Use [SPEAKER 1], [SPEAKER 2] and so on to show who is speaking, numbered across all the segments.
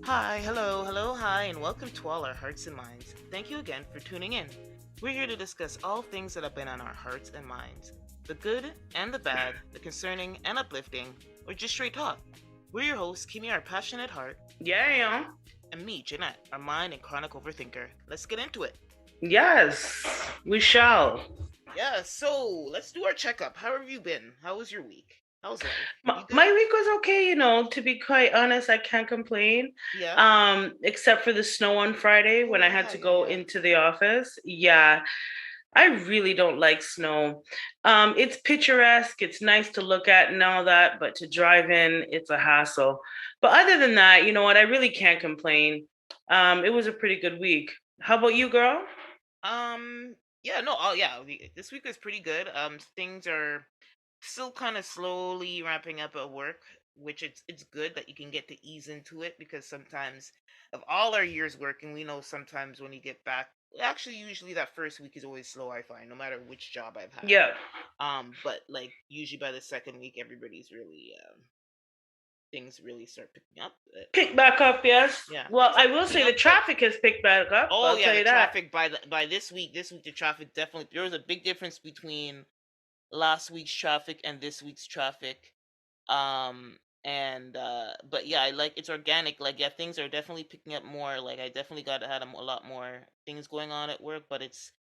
[SPEAKER 1] Hi, hello, hello, hi, and welcome to all our hearts and minds. Thank you again for tuning in. We're here to discuss all things that have been on our hearts and minds, the good and the bad, the concerning and uplifting, or just straight talk. We're your hosts, Kimi, our passionate heart,
[SPEAKER 2] Yeah.
[SPEAKER 1] and me, Jeanette, our mind and chronic overthinker. Let's get into it.
[SPEAKER 2] Yes, we shall.
[SPEAKER 1] Yeah, so let's do our checkup. How have you been? How was your week? How's life?
[SPEAKER 2] My,
[SPEAKER 1] You good?
[SPEAKER 2] my week was okay, to be quite honest, I can't complain.
[SPEAKER 1] Yeah.
[SPEAKER 2] Except for the snow on Friday
[SPEAKER 1] Oh
[SPEAKER 2] when I had
[SPEAKER 1] yeah,
[SPEAKER 2] to
[SPEAKER 1] yeah,
[SPEAKER 2] go
[SPEAKER 1] yeah.
[SPEAKER 2] into the office. Yeah, I really don't like snow. It's picturesque, it's nice to look at and all that, but to drive in, it's a hassle. But other than that, you know what, I really can't complain. It was a pretty good week. How about you, girl?
[SPEAKER 1] Yeah, no, oh yeah, this week is pretty good. Things are still kind of slowly ramping up at work, which it's good that you can get to ease into it because sometimes of all our years working, we know sometimes when you get back, actually usually that first week is always slow, I find, no matter which job I've had.
[SPEAKER 2] Yeah.
[SPEAKER 1] But like usually by the second week, everybody's really things really start picking up.
[SPEAKER 2] Pick back up, yes.
[SPEAKER 1] Yeah,
[SPEAKER 2] Well,
[SPEAKER 1] things are
[SPEAKER 2] I will
[SPEAKER 1] picking
[SPEAKER 2] say the
[SPEAKER 1] up, but
[SPEAKER 2] traffic has picked back up.
[SPEAKER 1] oh
[SPEAKER 2] I'll
[SPEAKER 1] yeah,
[SPEAKER 2] tell
[SPEAKER 1] the
[SPEAKER 2] you that.
[SPEAKER 1] traffic by this week the traffic definitely there was a big difference between last week's traffic and this week's traffic. And but yeah, I like it's organic. Like yeah, things are definitely picking up more. Like I definitely got had a lot more things going on at work, but it's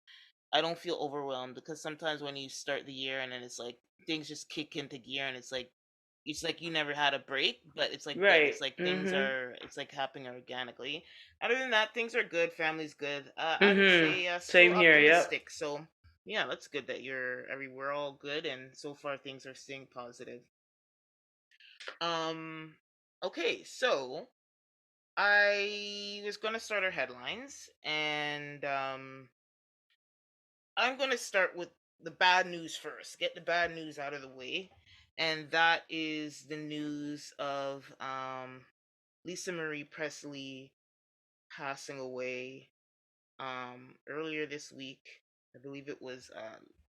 [SPEAKER 1] I don't feel overwhelmed because sometimes when you start the year and then it's like things just kick into gear and it's like you never had a break, but it's like good.
[SPEAKER 2] Right.
[SPEAKER 1] It's like things
[SPEAKER 2] Mhm.
[SPEAKER 1] are it's like happening organically. Other than that, things are good. Family's good. I would
[SPEAKER 2] Mhm.
[SPEAKER 1] say still
[SPEAKER 2] Same here. Yep.
[SPEAKER 1] optimistic. So yeah, that's good that we're all good and so far things are staying positive. Um, okay, so I was gonna start our headlines, and I'm gonna start with the bad news first. Get the bad news out of the way, and that is the news of Lisa Marie Presley passing away earlier this week. I believe it was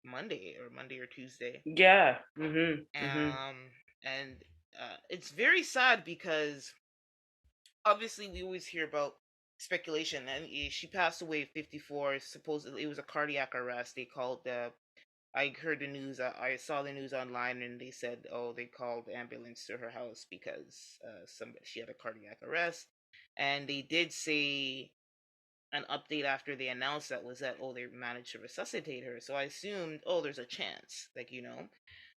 [SPEAKER 1] Monday or Tuesday.
[SPEAKER 2] Yeah. Mhm. Mhm.
[SPEAKER 1] And it's very sad because obviously we always hear about speculation and she passed away at 54. Supposedly it was a cardiac arrest. They called the I heard the news. I saw the news online, and they said, "Oh, they called the ambulance to her house because she had a cardiac arrest." And they did say an update after they announced that was that, oh, they managed to resuscitate her. So I assumed, oh, there's a chance, like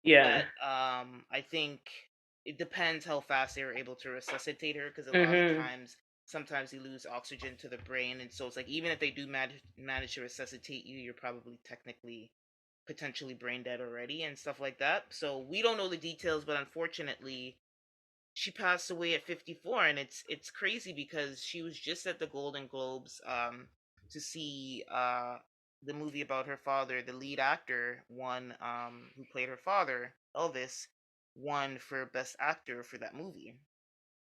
[SPEAKER 2] Yeah.
[SPEAKER 1] but I think it depends how fast they were able to resuscitate her because a lot of
[SPEAKER 2] Mhm.
[SPEAKER 1] times, sometimes you lose oxygen to the brain, and so it's like even if they do manage to resuscitate you, you're probably technically potentially brain dead already and stuff like that. So we don't know the details, but unfortunately, she passed away at 54, and it's crazy because she was just at the Golden Globes to see the movie about her father. The lead actor won who played her father, Elvis, won for best actor for that movie.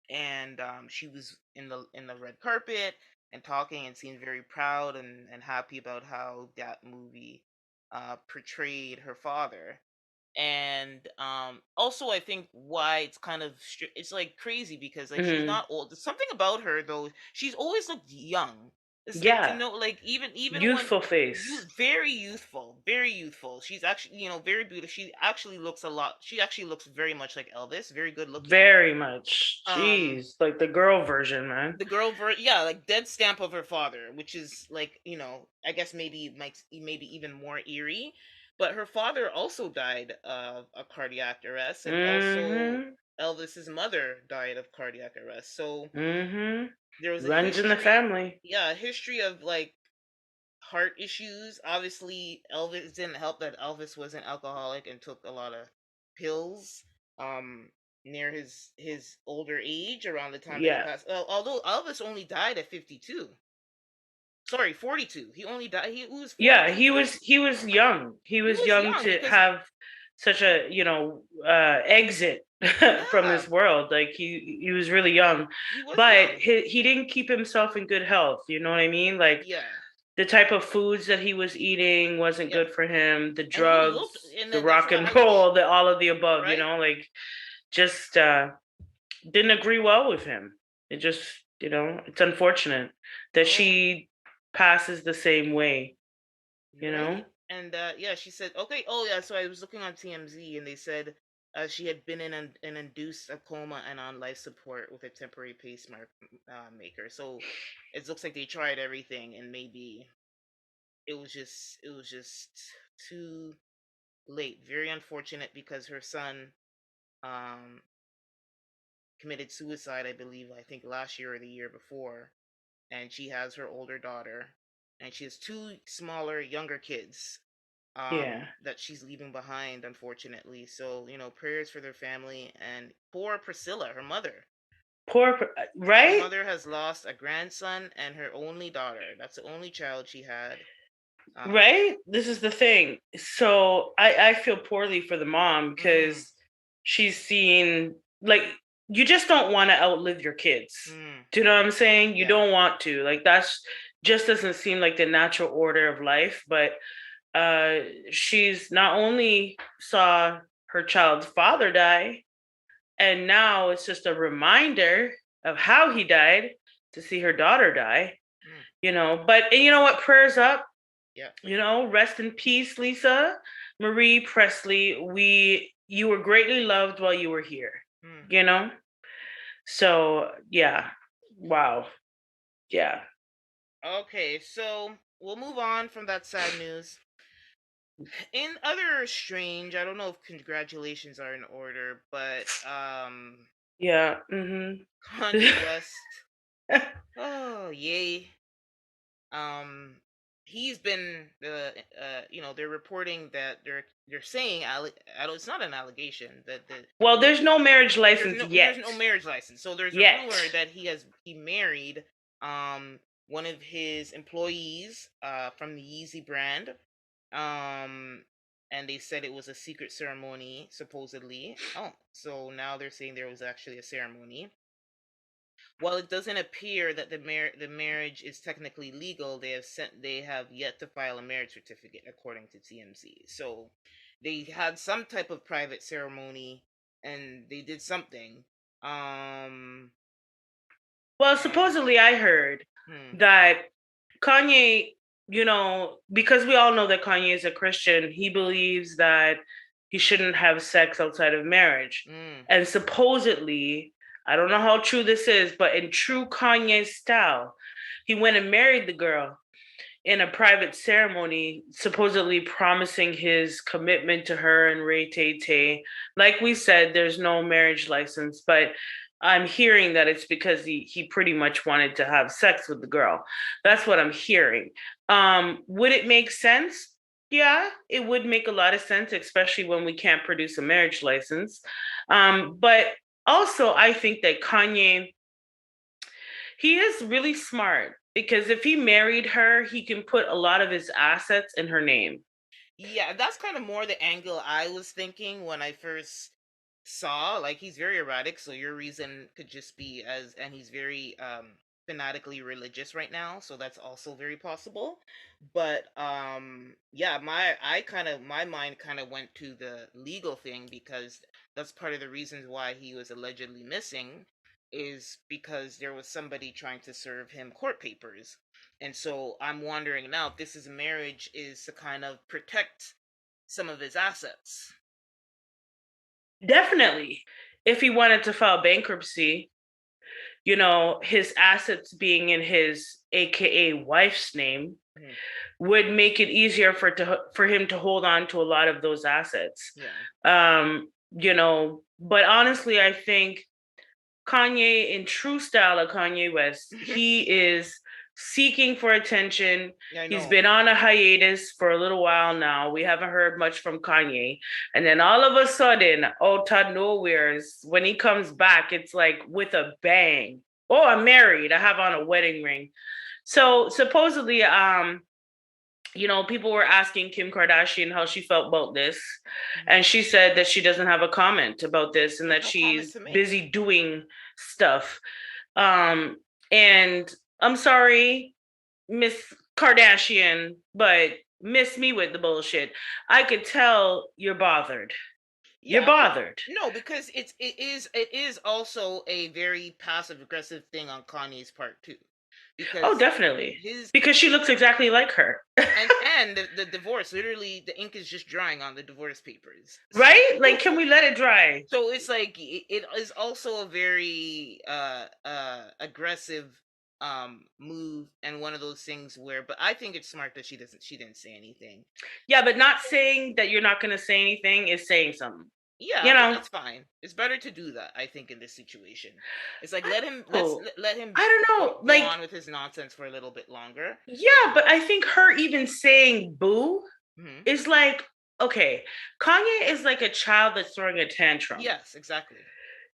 [SPEAKER 1] And she was in the red carpet and talking and seemed very proud and happy about how that movie portrayed her father. And also I think why it's kind of it's like crazy because like she's
[SPEAKER 2] Mhm.
[SPEAKER 1] not old. There's something about her though, she's always looked young. It's like to
[SPEAKER 2] Yeah.
[SPEAKER 1] know, like even when
[SPEAKER 2] Youthful
[SPEAKER 1] you
[SPEAKER 2] face.
[SPEAKER 1] very youthful, very youthful. She's actually, very beautiful. She actually looks a lot, she actually looks very much like Elvis, very good looking.
[SPEAKER 2] Very much.
[SPEAKER 1] um
[SPEAKER 2] Jeez, like the girl version, man.
[SPEAKER 1] the girl yeah, like dead stamp of her father, which is like, I guess maybe makes maybe even more eerie. But her father also died of a cardiac arrest, and also
[SPEAKER 2] Mhm.
[SPEAKER 1] Elvis's mother died of cardiac arrest. So
[SPEAKER 2] Mhm.
[SPEAKER 1] there was a
[SPEAKER 2] Runs in the
[SPEAKER 1] history,
[SPEAKER 2] family.
[SPEAKER 1] yeah, a history of like heart issues. Obviously, Elvis didn't help that Elvis was an alcoholic and took a lot of pills. Near his older age, around the time that he
[SPEAKER 2] Yeah.
[SPEAKER 1] passed. Although Elvis only died at 52. Sorry, 42. He only died. He was
[SPEAKER 2] Yeah,
[SPEAKER 1] 42.
[SPEAKER 2] he was young. He
[SPEAKER 1] He
[SPEAKER 2] was
[SPEAKER 1] was
[SPEAKER 2] young
[SPEAKER 1] young
[SPEAKER 2] to
[SPEAKER 1] because
[SPEAKER 2] have such a, exit from
[SPEAKER 1] yeah,
[SPEAKER 2] this world. Like he was really young,
[SPEAKER 1] he was
[SPEAKER 2] but
[SPEAKER 1] young.
[SPEAKER 2] he didn't keep himself in good health. You know what I mean? Like
[SPEAKER 1] Yeah,
[SPEAKER 2] the type of foods that he was eating wasn't
[SPEAKER 1] yeah.
[SPEAKER 2] good for him. The
[SPEAKER 1] And he looked,
[SPEAKER 2] drugs,
[SPEAKER 1] and
[SPEAKER 2] the
[SPEAKER 1] that's
[SPEAKER 2] rock
[SPEAKER 1] what
[SPEAKER 2] and roll, the all of the above.
[SPEAKER 1] right?
[SPEAKER 2] Like just didn't agree well with him. It just It's unfortunate that
[SPEAKER 1] Oh,
[SPEAKER 2] she passes the same way, you know?
[SPEAKER 1] right. And yeah, she said, okay. Oh, yeah. So I was looking on TMZ, and they said she had been in an induced a coma and on life support with a temporary pacemaker maker. So it looks like they tried everything, and maybe it was just too late. Very unfortunate because her son um committed suicide, I believe, I think last year or the year before, and she has her older daughter, and she has two smaller, younger kids
[SPEAKER 2] Yeah.
[SPEAKER 1] that she's leaving behind, unfortunately. So, prayers for their family and poor Priscilla, her mother. Her
[SPEAKER 2] Right?
[SPEAKER 1] mother has lost a grandson and her only daughter. That's the only child she had. Um,
[SPEAKER 2] Right? This is the thing. So I feel poorly for the mom
[SPEAKER 1] mm,
[SPEAKER 2] because she's seen, like, you just don't want to outlive your kids. Do you know what I'm saying? You
[SPEAKER 1] yeah.
[SPEAKER 2] don't want to. Like, that's just doesn't seem like the natural order of life. But she's not only saw her child's father die, and now it's just a reminder of how he died to see her daughter die.
[SPEAKER 1] Mm,
[SPEAKER 2] But and you know what? Prayers up.
[SPEAKER 1] yeah.
[SPEAKER 2] Rest in peace, Lisa Marie Presley. You were greatly loved while you were here.
[SPEAKER 1] Mm.
[SPEAKER 2] You know. So yeah, wow, yeah,
[SPEAKER 1] Okay, so we'll move on from that sad news. In other strange, I don't know if congratulations are in order, but
[SPEAKER 2] yeah. Mm-hmm.
[SPEAKER 1] Kanye West. Oh, yay. Um he's been they're reporting that they're saying it's not an allegation that
[SPEAKER 2] Well, there's no marriage
[SPEAKER 1] there's
[SPEAKER 2] license
[SPEAKER 1] no
[SPEAKER 2] yet.
[SPEAKER 1] marriage license. So there's a
[SPEAKER 2] Yet.
[SPEAKER 1] rumor that he married one of his employees from the Yeezy brand. Um and they said it was a secret ceremony, supposedly. Oh, so now they're saying there was actually a ceremony. While it doesn't appear that the marriage is technically legal, they have yet to file a marriage certificate, according to TMZ. So they had some type of private ceremony, and they did something. Um,
[SPEAKER 2] Well,
[SPEAKER 1] and
[SPEAKER 2] supposedly I heard
[SPEAKER 1] hmm,
[SPEAKER 2] that Kanye, because we all know that Kanye is a Christian, he believes that he shouldn't have sex outside of marriage.
[SPEAKER 1] mm,
[SPEAKER 2] And supposedly, I don't know how true this is, but in true Kanye style, he went and married the girl in a private ceremony, supposedly promising his commitment to her and Ray Tate. Like we said, there's no marriage license, but I'm hearing that it's because he pretty much wanted to have sex with the girl. That's what I'm hearing. Would it make sense? Yeah, it would make a lot of sense, especially when we can't produce a marriage license. But also, I think that Kanye, he is really smart because if he married her, he can put a lot of his assets in her name.
[SPEAKER 1] yeah, that's kind of more the angle I was thinking when I first saw. Like, he's very erratic, so your reason could just be and he's very fanatically religious right now, so that's also very possible. But yeah, my mind kind of went to the legal thing, because that's part of the reasons why he was allegedly missing, is because there was somebody trying to serve him court papers. And so I'm wondering now if this is a marriage is to kind of protect some of his assets.
[SPEAKER 2] Definitely. If he wanted to file bankruptcy, his assets being in his AKA wife's name
[SPEAKER 1] Mhm.
[SPEAKER 2] would make it easier for him to hold on to a lot of those assets.
[SPEAKER 1] Yeah.
[SPEAKER 2] But honestly, I think Kanye, in true style of Kanye West, he is seeking for attention.
[SPEAKER 1] Yeah, I
[SPEAKER 2] He's
[SPEAKER 1] know.
[SPEAKER 2] been on a hiatus for a little while now. We haven't heard much from Kanye. And then all of a sudden, out of nowhere, when he comes back, it's like with a bang. Oh, I'm married. I have on a wedding ring. So supposedly, people were asking Kim Kardashian how she felt about this.
[SPEAKER 1] Mhm.
[SPEAKER 2] And she said that she doesn't have a comment about this and
[SPEAKER 1] There's
[SPEAKER 2] that
[SPEAKER 1] no comment
[SPEAKER 2] she's
[SPEAKER 1] to make.
[SPEAKER 2] busy doing stuff. Um, and I'm sorry, Miss Kardashian, but miss me with the bullshit. I could tell you're bothered. You're
[SPEAKER 1] Yeah,
[SPEAKER 2] bothered.
[SPEAKER 1] no, because it is also a very passive aggressive thing on Kanye's part too,
[SPEAKER 2] Oh,
[SPEAKER 1] because
[SPEAKER 2] definitely.
[SPEAKER 1] his
[SPEAKER 2] Because she looks exactly like her.
[SPEAKER 1] and the divorce, literally the ink is just drying on the divorce papers. So
[SPEAKER 2] Right? Like, can we let it dry?
[SPEAKER 1] so it's like it is also a very aggressive move, and one of those things where, but I think it's smart that she didn't say anything.
[SPEAKER 2] Yeah, but not saying that you're not going to say anything is saying something.
[SPEAKER 1] Yeah,
[SPEAKER 2] You
[SPEAKER 1] but
[SPEAKER 2] know?
[SPEAKER 1] that's fine. It's better to do that, I think, in this situation. It's like
[SPEAKER 2] I
[SPEAKER 1] let him
[SPEAKER 2] don't
[SPEAKER 1] let's
[SPEAKER 2] know.
[SPEAKER 1] let him
[SPEAKER 2] I don't know.
[SPEAKER 1] go
[SPEAKER 2] Like,
[SPEAKER 1] on with his nonsense for a little bit longer.
[SPEAKER 2] yeah, but I think her even saying boo
[SPEAKER 1] Hmm.
[SPEAKER 2] is like, okay, Kanye is like a child that's throwing a tantrum.
[SPEAKER 1] Yes, exactly.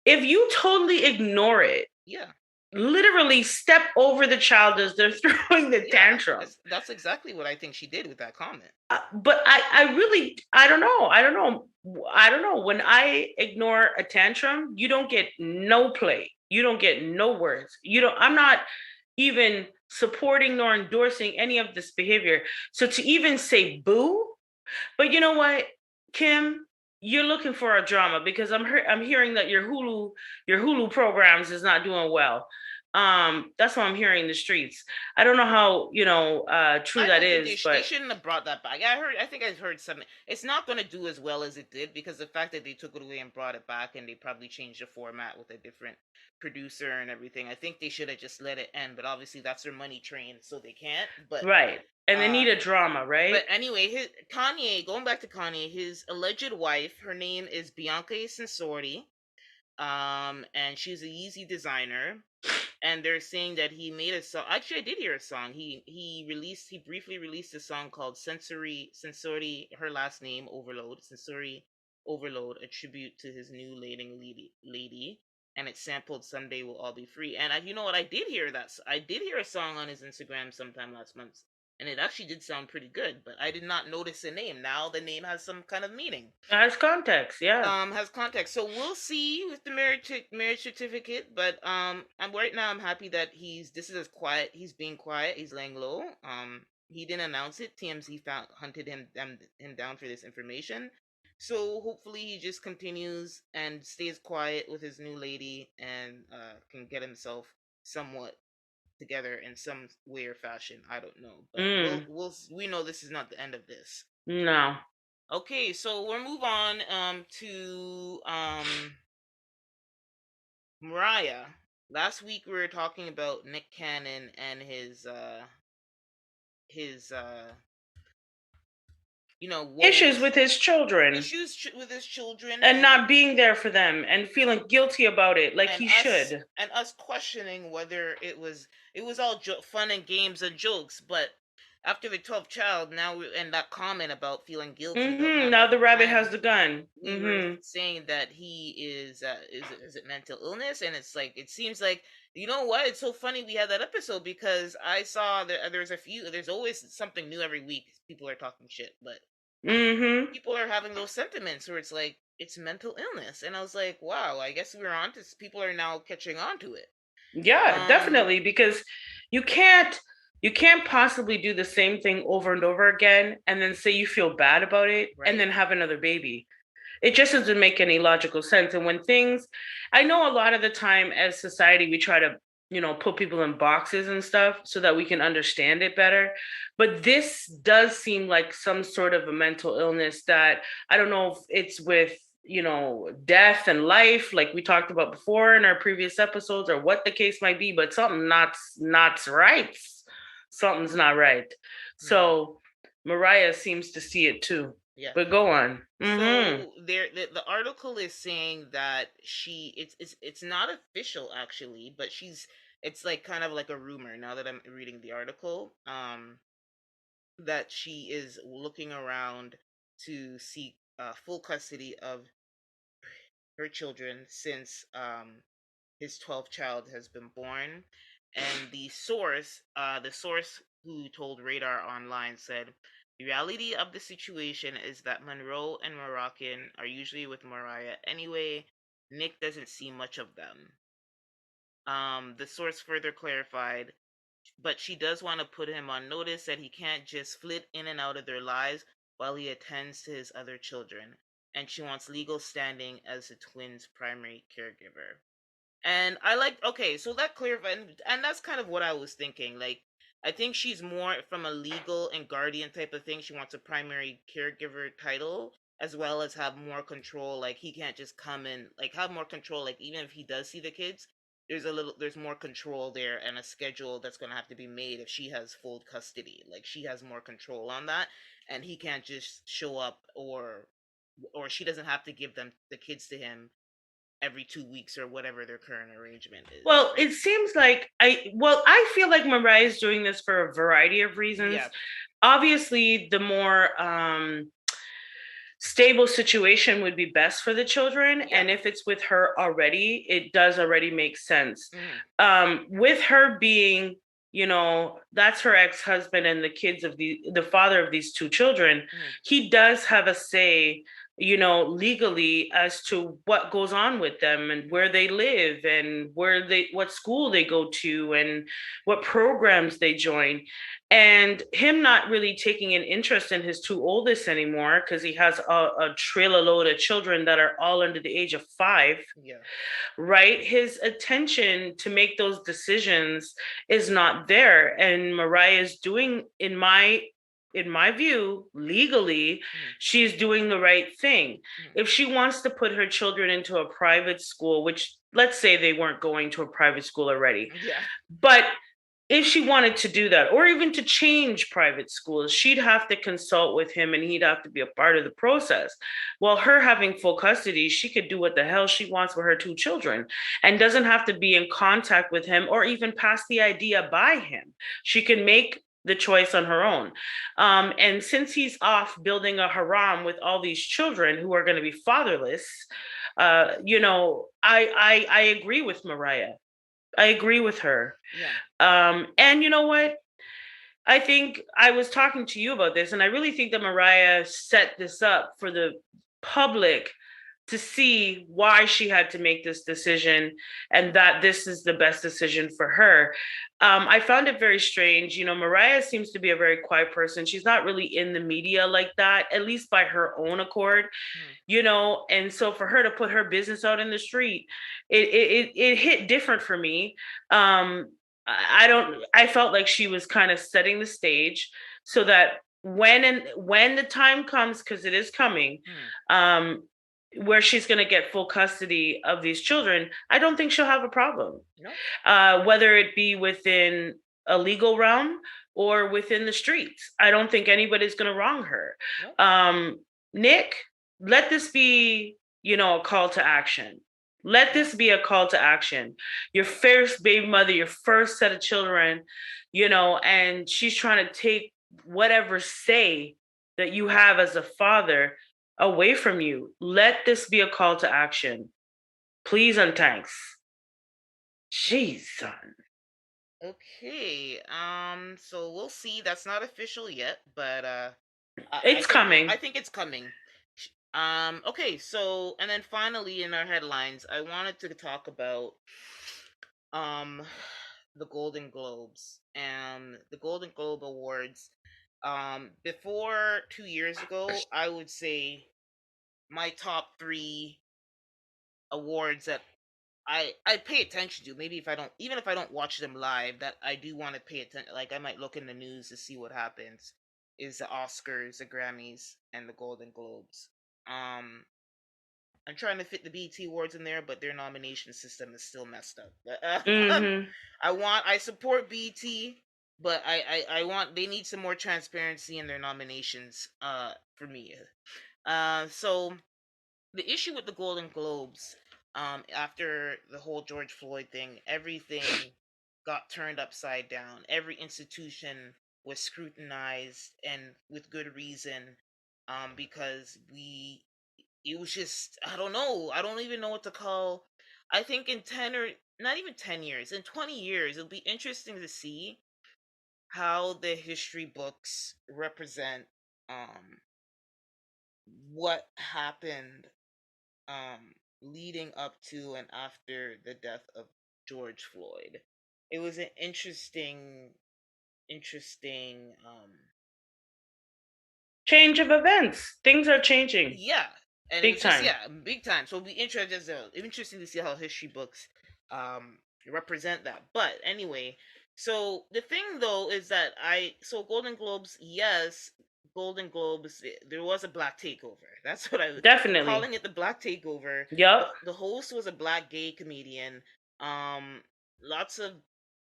[SPEAKER 2] If you totally ignore it,
[SPEAKER 1] Yeah,
[SPEAKER 2] literally step over the child as they're throwing the
[SPEAKER 1] yeah.
[SPEAKER 2] tantrum.
[SPEAKER 1] That's exactly what I think she did with that comment.
[SPEAKER 2] But I really, I don't know. I don't know. When I ignore a tantrum, you don't get no play. You don't get no words. I'm not even supporting nor endorsing any of this behavior. So to even say boo, but you know what, Kim, you're looking for a drama because I'm hearing that your Hulu programs is not doing well. That's what I'm hearing in the streets. I don't know how true
[SPEAKER 1] I
[SPEAKER 2] that
[SPEAKER 1] don't think
[SPEAKER 2] is,
[SPEAKER 1] they
[SPEAKER 2] but
[SPEAKER 1] shouldn't have brought that back. I think I heard something. It's not going to do as well as it did because the fact that they took it away and brought it back, and they probably changed the format with a different producer and everything. I think they should have just let it end, but obviously that's their money train, so they can't.
[SPEAKER 2] right. And they
[SPEAKER 1] Uh
[SPEAKER 2] need a drama, right?
[SPEAKER 1] but anyway, Kanye, going back to Kanye, his alleged wife, her name is Bianca Sensorti. And she's a Yeezy designer, and they're saying that he made a song. Actually, I did hear a song. He briefly released a song called Sensory, her last name Sensory Overload, a tribute to his new lady, and it sampled "Someday We'll All Be Free." And you know what? I did hear a song on his Instagram sometime last month, and it actually did sound pretty good. But I did not notice the name. Now the name has some kind of meaning,
[SPEAKER 2] As context, yeah.
[SPEAKER 1] has context. So we'll see with the marriage certificate. But I'm right now. I'm happy that this is as quiet. He's being quiet. He's laying low. He didn't announce it. TMZ hunted him down for this information. So hopefully he just continues and stays quiet with his new lady, and can get himself somewhat together in some way or fashion. I don't know, but
[SPEAKER 2] Mm,
[SPEAKER 1] we know this is not the end of this.
[SPEAKER 2] no.
[SPEAKER 1] Okay, so we'll move on to Mariah. Last week we were talking about Nick Cannon and his
[SPEAKER 2] Issues
[SPEAKER 1] woes,
[SPEAKER 2] with his children
[SPEAKER 1] issues with his children,
[SPEAKER 2] and not being there for them and feeling guilty about it like
[SPEAKER 1] and
[SPEAKER 2] he
[SPEAKER 1] us
[SPEAKER 2] should.
[SPEAKER 1] and us questioning whether it was all fun and games and jokes, but after the 12th child, and that comment about feeling guilty about not
[SPEAKER 2] Now the
[SPEAKER 1] having
[SPEAKER 2] rabbit has
[SPEAKER 1] time,
[SPEAKER 2] the gun.
[SPEAKER 1] we were saying that he is it mental illness, and it's like, it seems like, you know what, it's so funny we had that episode, because I saw there's always something new every week. People are talking shit, but people are having those sentiments where it's like it's mental illness, and I was like, wow, I guess we're on to people are now catching on to it.
[SPEAKER 2] Yeah, definitely, because you can't you can't possibly do the same thing over and over again and then say you feel bad about it and
[SPEAKER 1] Right.
[SPEAKER 2] then have another baby. It just doesn't make any logical sense. And when things, I know a lot of the time as society, we try to, put people in boxes and stuff so that we can understand it better. But this does seem like some sort of a mental illness that I don't know if it's with, death and life, like we talked about before in our previous episodes, or what the case might be, but something not right. Something's not right.
[SPEAKER 1] Yeah.
[SPEAKER 2] So Mariah seems to see it too.
[SPEAKER 1] Yeah.
[SPEAKER 2] But go on.
[SPEAKER 1] So the article is saying that it's not official actually, but it's like kind of like a rumor now that I'm reading the article, that she is looking around to seek full custody of her children since his 12th child has been born. And the source who told Radar Online said, the reality of the situation is that Monroe and Moroccan are usually with Mariah anyway. Nick doesn't see much of them. The source further clarified, but she does want to put him on notice that he can't just flit in and out of their lives while he attends to his other children. and she wants legal standing as the twins' primary caregiver. And I like, okay, so that clarified, and that's kind of what I was thinking. Like, I think she's more from a legal and guardian type of thing. She wants a primary caregiver title, as well as have more control. Like, he can't just come and like have more control. Like, even if he does see the kids, there's more control there and a schedule that's gonna have to be made if she has full custody. Like, she has more control on that, and he can't just show up, or she doesn't have to give them the kids to him every 2 weeks or whatever their current arrangement is.
[SPEAKER 2] Well, it seems like I feel like Mariah is doing this for a variety of reasons.
[SPEAKER 1] Yeah.
[SPEAKER 2] Obviously, the more stable situation would be best for the children.
[SPEAKER 1] Yeah.
[SPEAKER 2] And if it's with her already, it does already make sense.
[SPEAKER 1] Mm-hmm.
[SPEAKER 2] With her being, that's her ex-husband and the kids of the father of these two children, he does have a say, legally as to what goes on with them and where they live and what school they go to and what programs they join. And him not really taking an interest in his two oldest anymore because he has a trailer load of children that are all under the age of 5.
[SPEAKER 1] Yeah.
[SPEAKER 2] Right? His attention to make those decisions is not there. And Mariah is doing, in my view, legally, she's doing the right thing. If she wants to put her children into a private school, which let's say they weren't going to a private school already,
[SPEAKER 1] Yeah.
[SPEAKER 2] but if she wanted to do that, or even to change private schools, she'd have to consult with him and he'd have to be a part of the process. Well, her having full custody, she could do what the hell she wants with her two children and doesn't have to be in contact with him or even pass the idea by him. She can make the choice on her own. And since he's off building a harem with all these children who are going to be fatherless, I agree with Mariah. I agree with her.
[SPEAKER 1] Yeah.
[SPEAKER 2] And you know what? I think I was talking to you about this, and I really think that Mariah set this up for the public to see why she had to make this decision and that this is the best decision for her. I found it very strange. Mariah seems to be a very quiet person. She's not really in the media like that, at least by her own accord. And so for her to put her business out in the street, it hit different for me. I felt like she was kind of setting the stage so that when the time comes, because it is coming, where she's going to get full custody of these children, I don't think she'll have a problem.
[SPEAKER 1] No.
[SPEAKER 2] Whether it be within a legal realm or within the streets, I don't think anybody's going to wrong her. No. Nick, let this be, a call to action. Let this be a call to action. Your first baby mother, your first set of children, and she's trying to take whatever say that you have as a father away from you. Let this be a call to action. Please and thanks. Jeez, son.
[SPEAKER 1] Okay. So we'll see. That's not official yet, but
[SPEAKER 2] it's coming.
[SPEAKER 1] I think it's coming. Okay, so and then finally in our headlines, I wanted to talk about the Golden Globes and the Golden Globe Awards. Before 2 years ago, I would say my top 3 awards that I pay attention to. Maybe if I don't watch them live, that I do want to pay attention. Like, I might look in the news to see what happens. Is the Oscars, the Grammys, and the Golden Globes. I'm trying to fit the BET Awards in there, but their nomination system is still messed up. I support BET, but I want, they need some more transparency in their nominations. For me. So the issue with the Golden Globes, after the whole George Floyd thing, everything got turned upside down. Every institution was scrutinized, and with good reason, because it was just, I don't know. I don't even know what to call. I think in 10 or not even 10 years, in 20 years, it'll be interesting to see how the history books represent what happened leading up to and after the death of George Floyd. It was an interesting
[SPEAKER 2] change of events. Things are changing.
[SPEAKER 1] Yeah. And it
[SPEAKER 2] Big
[SPEAKER 1] was just,
[SPEAKER 2] time.
[SPEAKER 1] yeah, big time. So it'll be interesting to see how history books um represent that. But anyway, so the thing though is that Golden Globes, yes, Golden Globes, there was a black takeover. That's what I'm
[SPEAKER 2] Definitely.
[SPEAKER 1] calling it, the black takeover.
[SPEAKER 2] Yup.
[SPEAKER 1] The host was a black gay comedian. Um, Lots of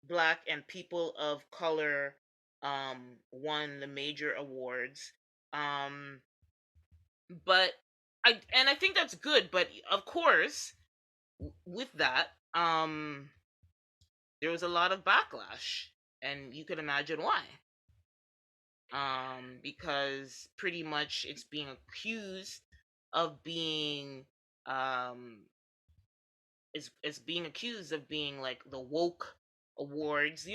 [SPEAKER 1] black and people of color won the major awards. Um, but I think that's good, but of course, with that, there was a lot of backlash, and you can imagine why. Because pretty much it's being accused of being um it's being accused of being like the woke awards,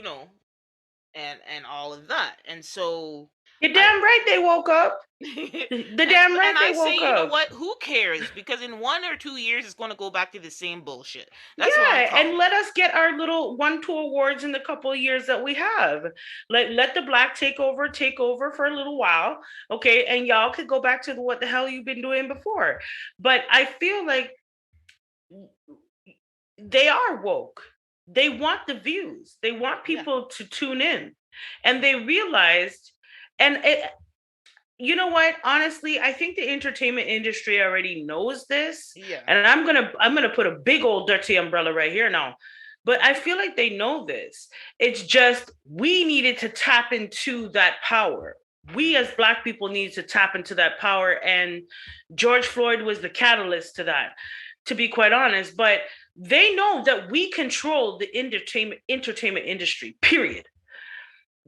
[SPEAKER 1] and all of that. And so
[SPEAKER 2] You're
[SPEAKER 1] I
[SPEAKER 2] damn right they woke up. The damn right
[SPEAKER 1] and
[SPEAKER 2] they
[SPEAKER 1] I say,
[SPEAKER 2] woke
[SPEAKER 1] you know
[SPEAKER 2] up.
[SPEAKER 1] what? Who cares? Because in 1 or 2 years, it's going to go back to the same bullshit. That's what I'm
[SPEAKER 2] Yeah, and
[SPEAKER 1] calling
[SPEAKER 2] let
[SPEAKER 1] it.
[SPEAKER 2] us get our little 1-2 awards in the couple of years that we have. Let the black take over for a little while, okay? And y'all could go back to what the hell you've been doing before. But I feel like they are woke. They want the views. They want
[SPEAKER 1] Yeah.
[SPEAKER 2] people to tune in. And they realized, and you know what? Honestly, I think the entertainment industry already knows this.
[SPEAKER 1] Yeah.
[SPEAKER 2] And I'm gonna put a big old dirty umbrella right here now. But I feel like they know this. It's just we needed to tap into that power. We as black people need to tap into that power. And George Floyd was the catalyst to that, to be quite honest. But they know that we control the entertainment industry, period.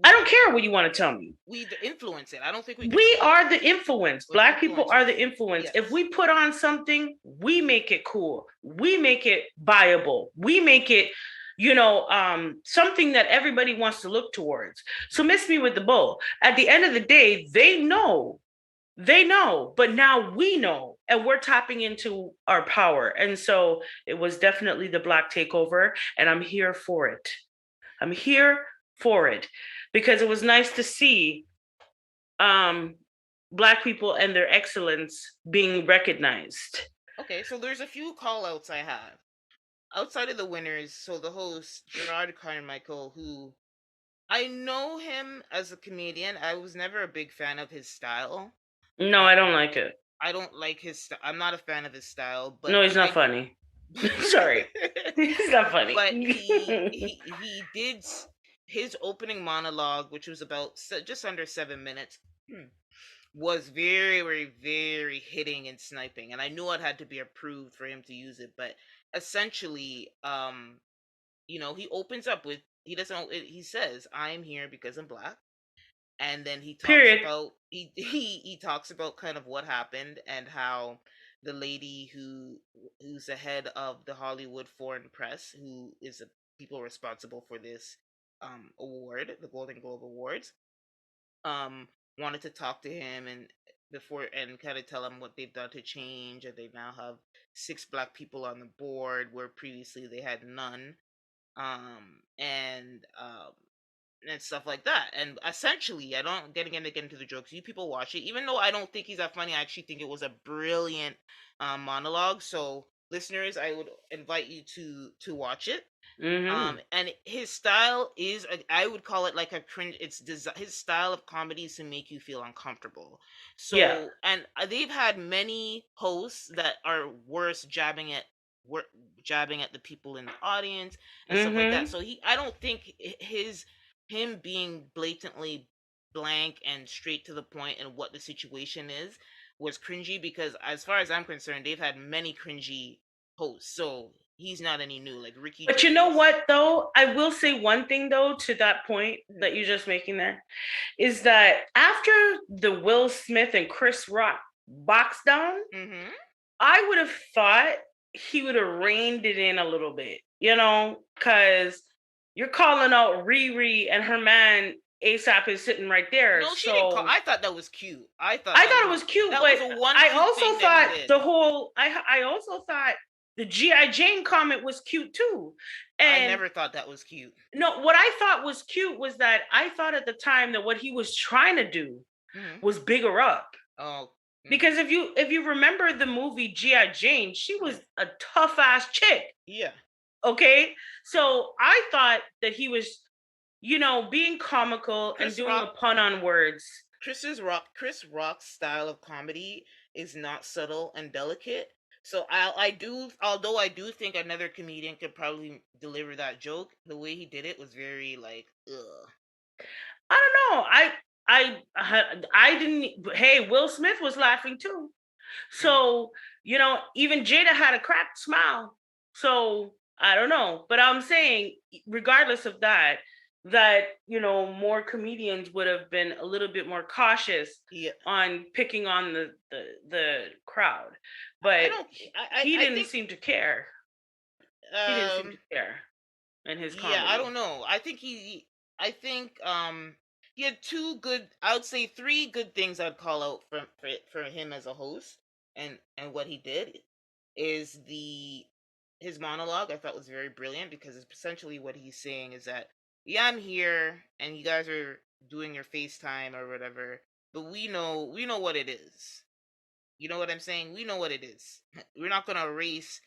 [SPEAKER 2] I don't care what you want to tell me.
[SPEAKER 1] We influence it. I don't think we
[SPEAKER 2] We
[SPEAKER 1] control it,
[SPEAKER 2] are the influence.
[SPEAKER 1] but
[SPEAKER 2] Black people are
[SPEAKER 1] influencers.
[SPEAKER 2] the influence.
[SPEAKER 1] Yes.
[SPEAKER 2] If we put on something, we make it cool. We make it buyable. We make it, something that everybody wants to look towards. So miss me with the bull. At the end of the day, they know. They know, but now we know, and we're tapping into our power. And so it was definitely the black takeover, and I'm here for it. I'm here for it because it was nice to see um black people and their excellence being recognized.
[SPEAKER 1] Okay, so there's a few call outs I have. Outside of the winners, so the host, Gerard Carmichael, who I know him as a comedian. I was never a big fan of his style.
[SPEAKER 2] No, I don't like it.
[SPEAKER 1] I don't like I'm not a fan of his style, but
[SPEAKER 2] No, he's not funny. Sorry. He's not funny.
[SPEAKER 1] But he did his opening monologue, which was about just under 7 minutes, was very, very, very hitting and sniping, and I knew it had to be approved for him to use it. But essentially, he opens up with he doesn't he says, "I'm here because I'm black," and then he talks
[SPEAKER 2] Period.
[SPEAKER 1] about he talks about kind of what happened and how the lady who's the head of the Hollywood Foreign Press, who is the people responsible for this award, the Golden Globe Awards, um wanted to talk to him and kind of tell him what they've done to change, and they now have 6 black people on the board where previously they had none, um and um and stuff like that. And essentially, I don't getting into get into the jokes. You people watch it, even though I don't think he's that funny. I actually think it was a brilliant monologue. So, listeners, I would invite you to watch it.
[SPEAKER 2] Mm-hmm.
[SPEAKER 1] And his style is, I would call it like a cringe. His style of comedy is to make you feel uncomfortable.
[SPEAKER 2] Yeah.
[SPEAKER 1] So, and they've had many hosts that are worse wor- jabbing at the people in the audience and stuff like that.
[SPEAKER 2] Mm-hmm.
[SPEAKER 1] So I don't think him being blatantly blank and straight to the point and what the situation is was cringy, because as far as I'm concerned, they've had many cringy hosts. So he's not any new. Like Ricky
[SPEAKER 2] But you know
[SPEAKER 1] Gervais.
[SPEAKER 2] what though? I will say one thing though to that point that you're just making there is that after the Will Smith and Chris Rock box down,
[SPEAKER 1] Mm-hmm.
[SPEAKER 2] I would have thought he would have reined it in a little bit, because you're calling out Riri and her man ASAP is sitting right there.
[SPEAKER 1] No, she
[SPEAKER 2] So
[SPEAKER 1] didn't call. I thought that was cute.
[SPEAKER 2] I thought it was cute,
[SPEAKER 1] that
[SPEAKER 2] but
[SPEAKER 1] was a one
[SPEAKER 2] I
[SPEAKER 1] cute
[SPEAKER 2] also
[SPEAKER 1] thing
[SPEAKER 2] thought
[SPEAKER 1] that he did.
[SPEAKER 2] the whole I also thought the G.I. Jane comment was cute too. And
[SPEAKER 1] I never thought that was cute.
[SPEAKER 2] no, what I thought was cute was that I thought at the time that what he was trying to do was bigger up.
[SPEAKER 1] Oh,
[SPEAKER 2] Because if you remember the movie G.I. Jane, she was a tough ass chick.
[SPEAKER 1] Yeah.
[SPEAKER 2] Okay. So I thought that he was, being comical and
[SPEAKER 1] Chris
[SPEAKER 2] doing a
[SPEAKER 1] Rock
[SPEAKER 2] pun on words.
[SPEAKER 1] Chris Rock's style of comedy is not subtle and delicate. So I do, although I do think another comedian could probably deliver that joke, the way he did it was very like, ugh.
[SPEAKER 2] I don't know. I didn't. Hey, Will Smith was laughing too.
[SPEAKER 1] Mm.
[SPEAKER 2] So, even Jada had a cracked smile. So I don't know. But I'm saying, regardless of that, more comedians would have been a little bit more cautious
[SPEAKER 1] Yeah,
[SPEAKER 2] on picking on the crowd.
[SPEAKER 1] I
[SPEAKER 2] But
[SPEAKER 1] don't.
[SPEAKER 2] he
[SPEAKER 1] I
[SPEAKER 2] didn't
[SPEAKER 1] think.
[SPEAKER 2] seem to care. He didn't seem to care in his
[SPEAKER 1] Yeah, I
[SPEAKER 2] comedy.
[SPEAKER 1] don't know. I think he had two good, I would say three good things I'd call out for him as a host, and what he did is the his monologue I thought was very brilliant, because it's essentially what he's saying is that, yeah, I'm here and you guys are doing your FaceTime or whatever, but we know what it is. You know what I'm saying? We know what it is. We're not going to erase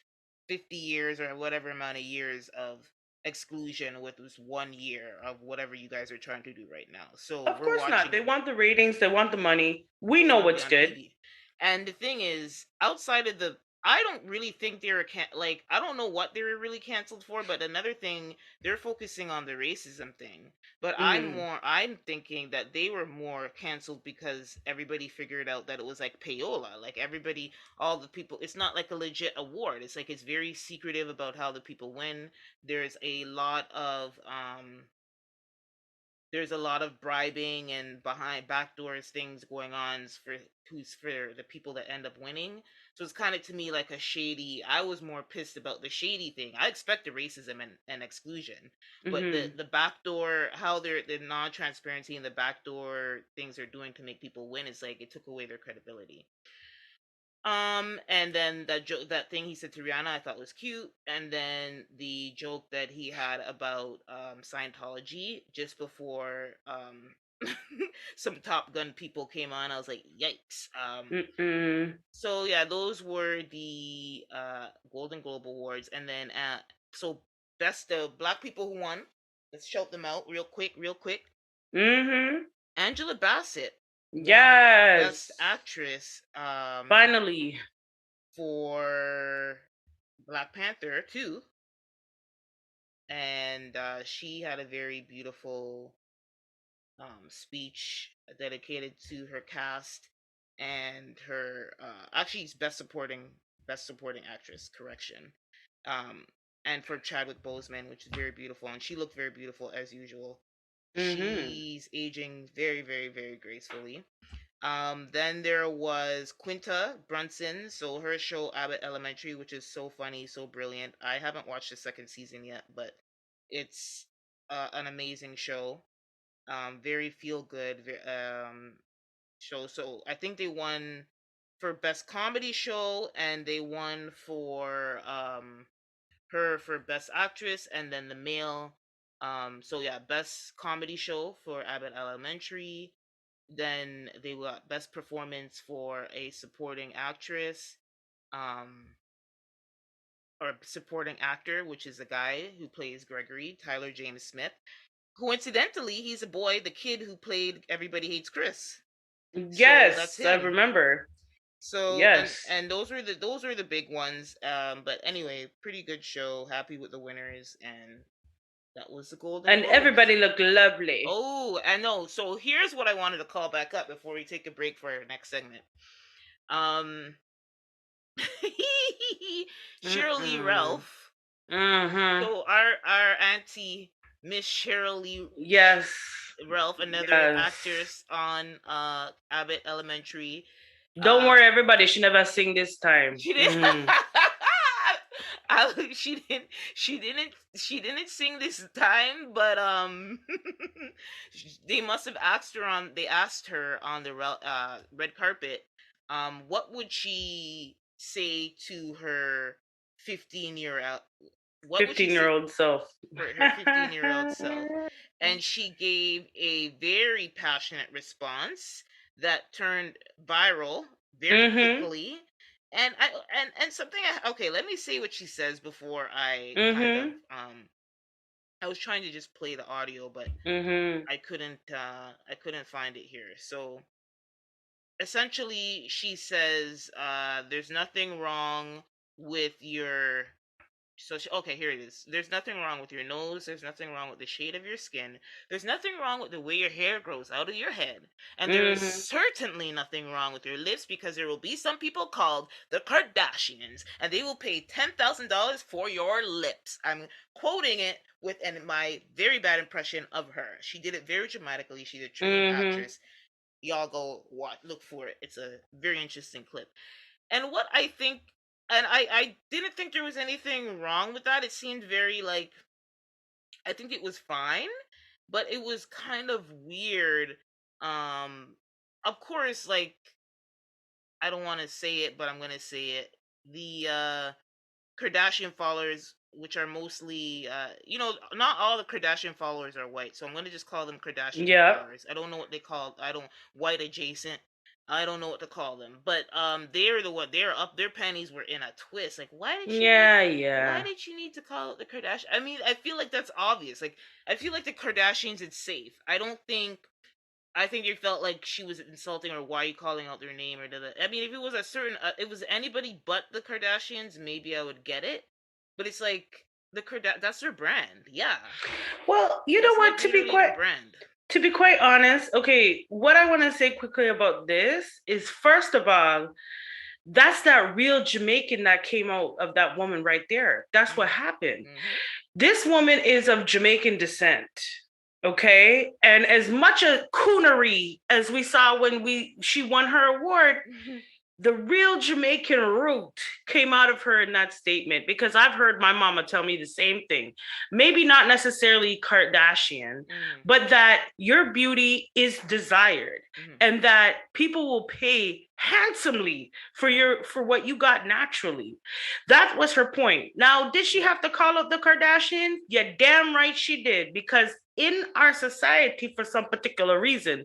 [SPEAKER 1] 50 years or whatever amount of years of exclusion with this 1 year of whatever you guys are trying to do right now. So
[SPEAKER 2] Of
[SPEAKER 1] we're
[SPEAKER 2] course not.
[SPEAKER 1] watching
[SPEAKER 2] They
[SPEAKER 1] it.
[SPEAKER 2] want the ratings. They want the money. We
[SPEAKER 1] They
[SPEAKER 2] know
[SPEAKER 1] want to be
[SPEAKER 2] what's
[SPEAKER 1] on
[SPEAKER 2] good.
[SPEAKER 1] TV. And the thing is, outside of the, I don't really think they were like, I don't know what they were really canceled for, but another thing, they're focusing on the racism thing. But
[SPEAKER 2] Mm-hmm.
[SPEAKER 1] I'm thinking that they were more canceled because everybody figured out that it was like payola. Like everybody, all the people, it's not like a legit award. It's like it's very secretive about how the people win. There's a lot of bribing and behind backdoors things going on for the people that end up winning. So it's kind of to me like a shady. I was more pissed about the shady thing. I expected racism and exclusion, but the
[SPEAKER 2] Mm-hmm.
[SPEAKER 1] the backdoor, how the non-transparency and the backdoor things they're doing to make people win, is like it took away their credibility. And then that thing he said to Rihanna, I thought was cute. And then the joke that he had about Scientology just before some Top Gun people came on, I was like, yikes.
[SPEAKER 2] Mm-mm.
[SPEAKER 1] So yeah, those were the Golden Globe Awards, and then so that's the black people who won. Let's shout them out real quick, real quick.
[SPEAKER 2] Mm-hmm.
[SPEAKER 1] Angela Bassett won Best
[SPEAKER 2] Yes.
[SPEAKER 1] Actress
[SPEAKER 2] Finally.
[SPEAKER 1] for Black Panther 2, and she had a very beautiful speech dedicated to her cast and her actually it's best supporting actress, correction. Um, and for Chadwick Boseman, which is very beautiful, and she looked very beautiful as usual.
[SPEAKER 2] Mm-hmm.
[SPEAKER 1] She's aging very, very, very gracefully. Then there was Quinta Brunson, so her show Abbott Elementary, which is so funny, so brilliant. I haven't watched the second season yet, but it's an amazing show. Very feel good show. So I think they won for best comedy show, and they won for her for best actress, and then the male. So yeah, best comedy show for Abbott Elementary, then they got best performance for a supporting actress, um, or supporting actor, which is a guy who plays Gregory, Tyler James Smith. Coincidentally, he's a boy, the kid who played Everybody Hates Chris. So that's
[SPEAKER 2] Yes, I
[SPEAKER 1] him.
[SPEAKER 2] remember.
[SPEAKER 1] So
[SPEAKER 2] Yes.
[SPEAKER 1] and those were the big ones. But anyway, pretty good show. Happy with the winners, and that was the Golden
[SPEAKER 2] And
[SPEAKER 1] Globes.
[SPEAKER 2] everybody looked lovely.
[SPEAKER 1] Oh, I know. So here's what I wanted to call back up before we take a break for our next segment. Um, Shirley
[SPEAKER 2] Mm-mm.
[SPEAKER 1] Ralph.
[SPEAKER 2] Mm-hmm.
[SPEAKER 1] So our auntie Miss Shirley
[SPEAKER 2] Yes.
[SPEAKER 1] Ralph, another
[SPEAKER 2] Yes.
[SPEAKER 1] actress on Abbott Elementary.
[SPEAKER 2] Don't
[SPEAKER 1] Uh,
[SPEAKER 2] worry, everybody. She never sing this time.
[SPEAKER 1] she did.
[SPEAKER 2] Mm-hmm.
[SPEAKER 1] She didn't sing this time, but they must have asked her on. They asked her on the red carpet. What would she say to her 15-year old? What would she say
[SPEAKER 2] 15-year-old self.
[SPEAKER 1] for her 15-year-old self? And she gave a very passionate response that turned viral very
[SPEAKER 2] Mhm.
[SPEAKER 1] quickly. And something okay, let me see what she says before I kind of
[SPEAKER 2] Mhm.
[SPEAKER 1] I was trying to just play the audio, but
[SPEAKER 2] Mhm.
[SPEAKER 1] I couldn't find it here. So essentially she says there's nothing wrong with your okay, here it is. There's nothing wrong with your nose. There's nothing wrong with the shade of your skin. There's nothing wrong with the way your hair grows out of your head. And there is
[SPEAKER 2] Mhm.
[SPEAKER 1] certainly nothing wrong with your lips because there will be some people called the Kardashians and they will pay $10,000 for your lips. I'm quoting it with my very bad impression of her. She did it very dramatically. She's a trained
[SPEAKER 2] Mhm.
[SPEAKER 1] actress. Y'all go watch, look for it. It's a very interesting clip. And what I think, and I didn't think there was anything wrong with that. It seemed very like, I think it was fine, but it was kind of weird. Um, of course, like, I don't want to say it, but I'm gonna say it. The Kardashian followers, which are mostly, not all the Kardashian followers are white, so I'm gonna just call them Kardashian
[SPEAKER 2] Yep.
[SPEAKER 1] followers. I don't know what they call. I don't white adjacent. I don't know what to call them, but they're the one. They're up. Their panties were in a twist. Like, why did she need?
[SPEAKER 2] Yeah,
[SPEAKER 1] Why
[SPEAKER 2] yeah.
[SPEAKER 1] did you need to call it the Kardashian? I mean, I feel like that's obvious. Like, I feel like the Kardashians, it's safe. I don't think. I think they felt like she was insulting or why are you calling out their name or da. I mean, if it was a certain, it was anybody but the Kardashians, maybe I would get it. But it's like that's their brand. Yeah,
[SPEAKER 2] Well, you know
[SPEAKER 1] that's like
[SPEAKER 2] what?
[SPEAKER 1] literally their brand.
[SPEAKER 2] To be quite honest, okay, what I want to say quickly about this is first of all, that's that real Jamaican that came out of that woman right there. That's what happened.
[SPEAKER 1] Mm-hmm.
[SPEAKER 2] This woman is of Jamaican descent. Okay. And as much a coonery as we saw when she won her award,
[SPEAKER 1] Mm-hmm.
[SPEAKER 2] the real Jamaican root came out of her in that statement because I've heard my mama tell me the same thing. Maybe not necessarily Kardashian,
[SPEAKER 1] Mm-hmm.
[SPEAKER 2] but that your beauty is desired
[SPEAKER 1] Mm-hmm.
[SPEAKER 2] and that people will pay handsomely for what you got naturally. That was her point. Now, did she have to call up the Kardashians? Yeah, damn right she did because in our society for some particular reason,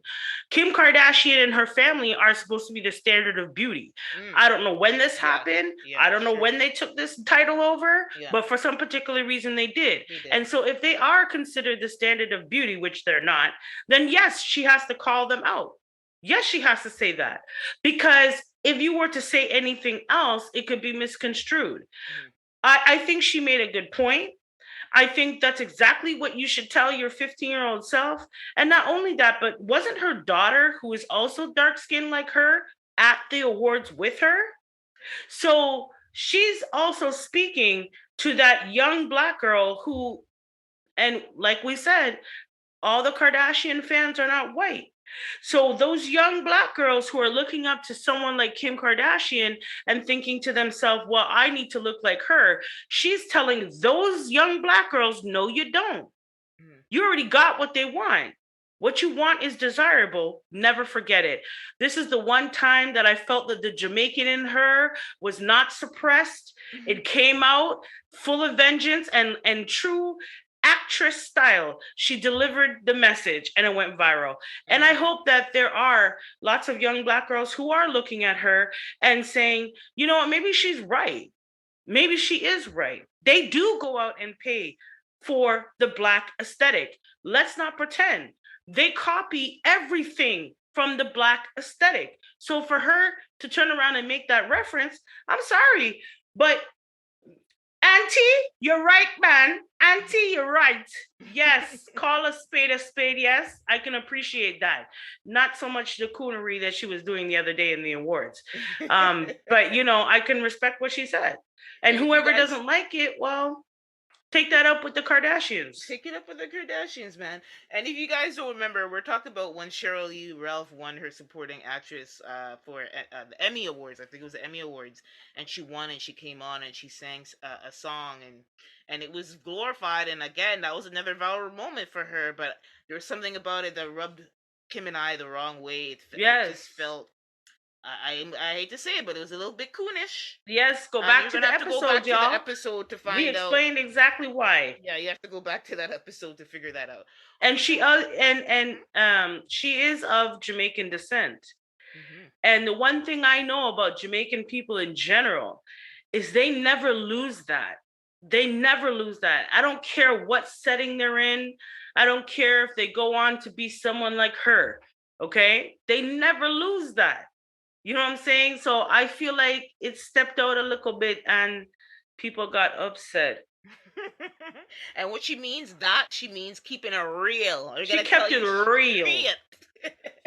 [SPEAKER 2] Kim Kardashian and her family are supposed to be the standard of beauty.
[SPEAKER 1] Mm.
[SPEAKER 2] I don't know when this
[SPEAKER 1] Yeah.
[SPEAKER 2] happened.
[SPEAKER 1] Yeah.
[SPEAKER 2] I don't know
[SPEAKER 1] Sure.
[SPEAKER 2] when they took this title over,
[SPEAKER 1] Yeah.
[SPEAKER 2] but for some particular reason they did.
[SPEAKER 1] They did.
[SPEAKER 2] And so if they are considered the standard of beauty, which they're not, then yes, she has to call them out. Yes, she has to say that. Because if you were to say anything else, it could be misconstrued.
[SPEAKER 1] Mm-hmm.
[SPEAKER 2] I think she made a good point. I think that's exactly what you should tell your 15-year-old self. And not only that, but wasn't her daughter, who is also dark skinned like her, at the awards with her? So she's also speaking to that young Black girl who, and like we said, all the Kardashian fans are not white. So those young Black girls who are looking up to someone like Kim Kardashian and thinking to themselves, well, I need to look like her. She's telling those young Black girls, no, you don't.
[SPEAKER 1] Mm-hmm.
[SPEAKER 2] You already got what they want. What you want is desirable. Never forget it. This is the one time that I felt that the Jamaican in her was not suppressed.
[SPEAKER 1] Mm-hmm.
[SPEAKER 2] It came out full of vengeance and true actress style. She delivered the message and it went viral. And I hope that there are lots of young Black girls who are looking at her and saying, you know what, maybe she's right. Maybe she is right. They do go out and pay for the Black aesthetic. Let's not pretend. They copy everything from the Black aesthetic. So for her to turn around and make that reference, I'm sorry, but Auntie, you're right, man. Auntie, you're right. Yes, call a spade, yes. I can appreciate that. Not so much the coonery that she was doing the other day in the awards. But, I can respect what she said. And
[SPEAKER 1] And if you
[SPEAKER 2] whoever
[SPEAKER 1] guys
[SPEAKER 2] doesn't like it, well, take that up with the Kardashians.
[SPEAKER 1] pick it up with the Kardashians, man. And if you guys don't remember, we're talking about when Cheryl Lee Ralph won her supporting actress for the Emmy Awards. I think it was the Emmy Awards, and she won, and she came on and she sang a song, and it was glorified. And again, that was another viral moment for her. But there was something about it that rubbed Kim and I the wrong way. It
[SPEAKER 2] Yes.
[SPEAKER 1] just felt. I hate to say it, but it was a little bit coonish.
[SPEAKER 2] Yes, go back
[SPEAKER 1] You're
[SPEAKER 2] to
[SPEAKER 1] gonna
[SPEAKER 2] the
[SPEAKER 1] have to go
[SPEAKER 2] episode,
[SPEAKER 1] back to the
[SPEAKER 2] y'all.
[SPEAKER 1] episode to
[SPEAKER 2] We
[SPEAKER 1] find out.
[SPEAKER 2] explained exactly why.
[SPEAKER 1] Yeah, you have to go back to that episode to figure that out.
[SPEAKER 2] And she is of Jamaican descent.
[SPEAKER 1] Mhm.
[SPEAKER 2] And the one thing I know about Jamaican people in general is they never lose that. They never lose that. I don't care what setting they're in. I don't care if they go on to be someone like her. Okay. They never lose that. You know what I'm saying? So I feel like it stepped out a little bit and people got upset.
[SPEAKER 1] And what she means keeping it real. We're
[SPEAKER 2] She
[SPEAKER 1] gonna tell
[SPEAKER 2] kept it
[SPEAKER 1] you
[SPEAKER 2] real.
[SPEAKER 1] straight.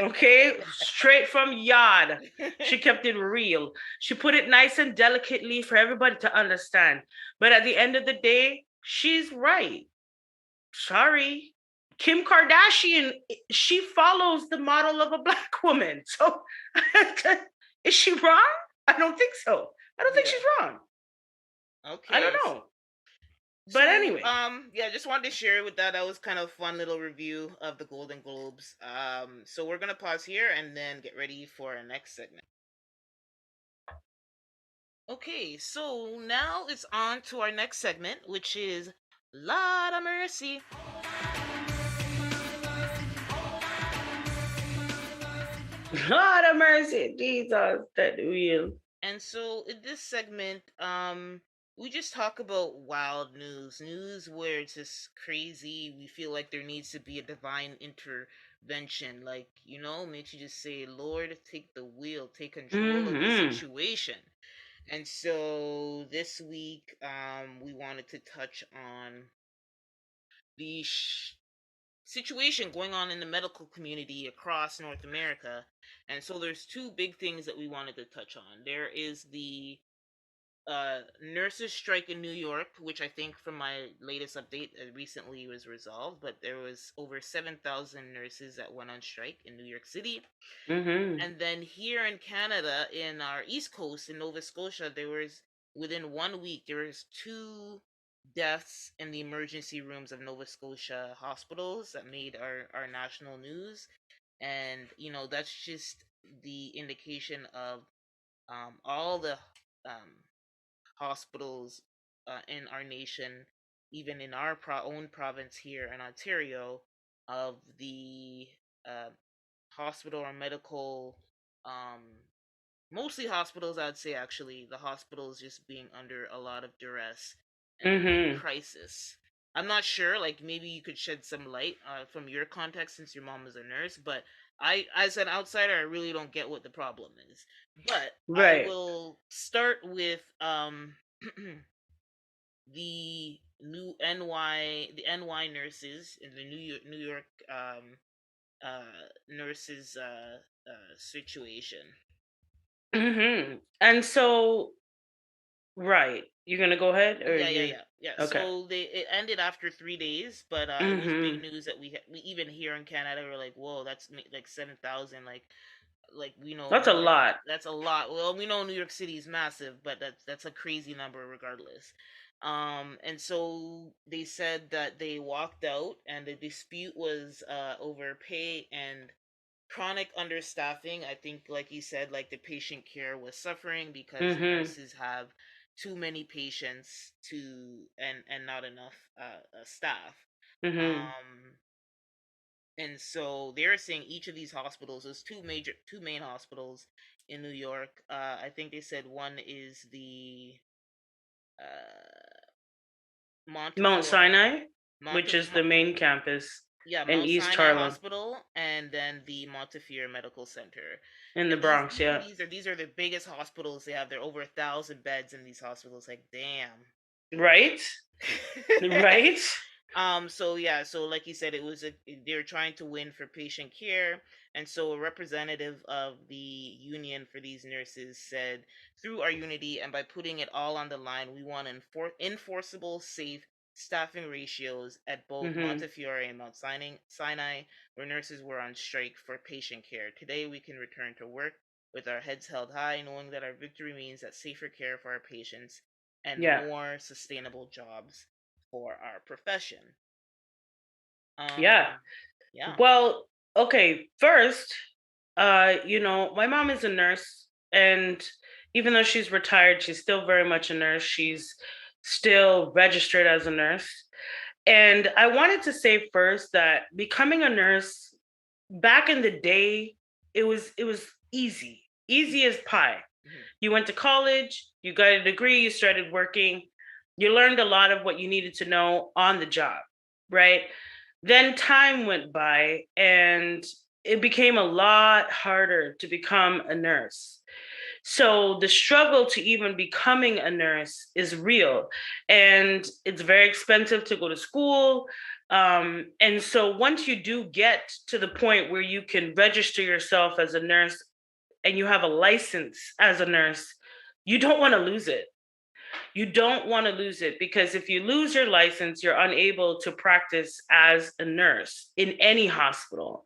[SPEAKER 2] Okay, straight from yard. She kept it real. She put it nice and delicately for everybody to understand. But at the end of the day, she's right. Sorry. Kim Kardashian, she follows the model of a black woman. So is she wrong? I don't think so. I don't think
[SPEAKER 1] Yeah.
[SPEAKER 2] she's wrong. I don't
[SPEAKER 1] Okay.
[SPEAKER 2] know. But
[SPEAKER 1] So,
[SPEAKER 2] anyway.
[SPEAKER 1] yeah, just wanted to share with that. That was kind of fun little review of the Golden Globes. So we're gonna pause here and then get ready for our next segment. Okay, so now it's on to our next segment, which is Lot of Mercy.
[SPEAKER 2] Lord of mercy, Jesus, that will.
[SPEAKER 1] And so in this segment, we just talk about wild news where it's just crazy. We feel like there needs to be a divine intervention, like, makes you just say, Lord, take the wheel, take control of the
[SPEAKER 2] Mm-hmm.
[SPEAKER 1] situation. And so this week, we wanted to touch on the situation going on in the medical community across North America. And so there's two big things that we wanted to touch on. There is the nurses strike in New York, which I think from my latest update recently was resolved, but there was over 7,000 nurses that went on strike in New York City.
[SPEAKER 2] Mm-hmm.
[SPEAKER 1] And then here in Canada, in our East Coast, in Nova Scotia, there was, within 1 week, there was two deaths in the emergency rooms of Nova Scotia hospitals that made our national news. And, that's just the indication of all the um, hospitals in our nation, even in our own province here in Ontario, of the uh, hospital or medical, um, mostly hospitals, I'd say actually, the hospitals just being under a lot of duress and
[SPEAKER 2] Mm-hmm.
[SPEAKER 1] crisis. I'm not sure, like maybe you could shed some light from your context since your mom is a nurse, but as an outsider, I really don't get what the problem is. But I
[SPEAKER 2] Right.
[SPEAKER 1] will start with the NY nurses in the New York nurses situation.
[SPEAKER 2] Mm-hmm. And so, right. You're gonna go ahead, or
[SPEAKER 1] Yeah, yeah,
[SPEAKER 2] you?
[SPEAKER 1] yeah, yeah.
[SPEAKER 2] Okay.
[SPEAKER 1] So it ended after 3 days, but it was big
[SPEAKER 2] Mm-hmm.
[SPEAKER 1] news that we even here in Canada were like, whoa, that's like 7,000. Like we know
[SPEAKER 2] That's a
[SPEAKER 1] North,
[SPEAKER 2] lot.
[SPEAKER 1] that's a lot. Well, we know New York City is massive, but that's a crazy number regardless. And so they said that they walked out, and the dispute was over pay and chronic understaffing. I think, like you said, like the patient care was suffering because
[SPEAKER 2] Mm-hmm.
[SPEAKER 1] nurses have too many patients and not enough staff.
[SPEAKER 2] Mm-hmm.
[SPEAKER 1] Um, and so they're saying each of these hospitals, there's two main hospitals in New York. I think they said one is the uh,
[SPEAKER 2] Mount
[SPEAKER 1] Montefiore,
[SPEAKER 2] Sinai, which
[SPEAKER 1] Monte,
[SPEAKER 2] is the main campus
[SPEAKER 1] yeah,
[SPEAKER 2] in
[SPEAKER 1] Mount
[SPEAKER 2] East
[SPEAKER 1] Sinai
[SPEAKER 2] Harlem
[SPEAKER 1] Hospital, and then the Montefiore Medical Center.
[SPEAKER 2] in the
[SPEAKER 1] And these
[SPEAKER 2] Bronx.
[SPEAKER 1] each of
[SPEAKER 2] Yeah.
[SPEAKER 1] these are the biggest hospitals they have. They're over 1,000 beds in these hospitals. Like, damn.
[SPEAKER 2] Right. Right.
[SPEAKER 1] So yeah, so like you said, they're trying to win for patient care, and so a representative of the union for these nurses said, through our unity and by putting it all on the line, we want enforceable, safe staffing ratios at both
[SPEAKER 2] Mm-hmm.
[SPEAKER 1] Montefiore and Mount Sinai, where nurses were on strike for patient care. Today, we can return to work with our heads held high, knowing that our victory means that safer care for our patients and
[SPEAKER 2] Yeah.
[SPEAKER 1] more sustainable jobs for our profession.
[SPEAKER 2] Yeah.
[SPEAKER 1] Um, yeah.
[SPEAKER 2] Well, okay. First, my mom is a nurse, and even though she's retired, she's still very much a nurse. She's still registered as a nurse. And I wanted to say first that becoming a nurse back in the day, it was easy as pie.
[SPEAKER 1] Mhm.
[SPEAKER 2] You went to college, you got a degree, you started working, you learned a lot of what you needed to know on the job, right? Then time went by and it became a lot harder to become a nurse. So the struggle to even becoming a nurse is real, and it's very expensive to go to school. And so once you do get to the point where you can register yourself as a nurse and you have a license as a nurse, you don't want to lose it. You don't want to lose it, because if you lose your license, you're unable to practice as a nurse in any hospital.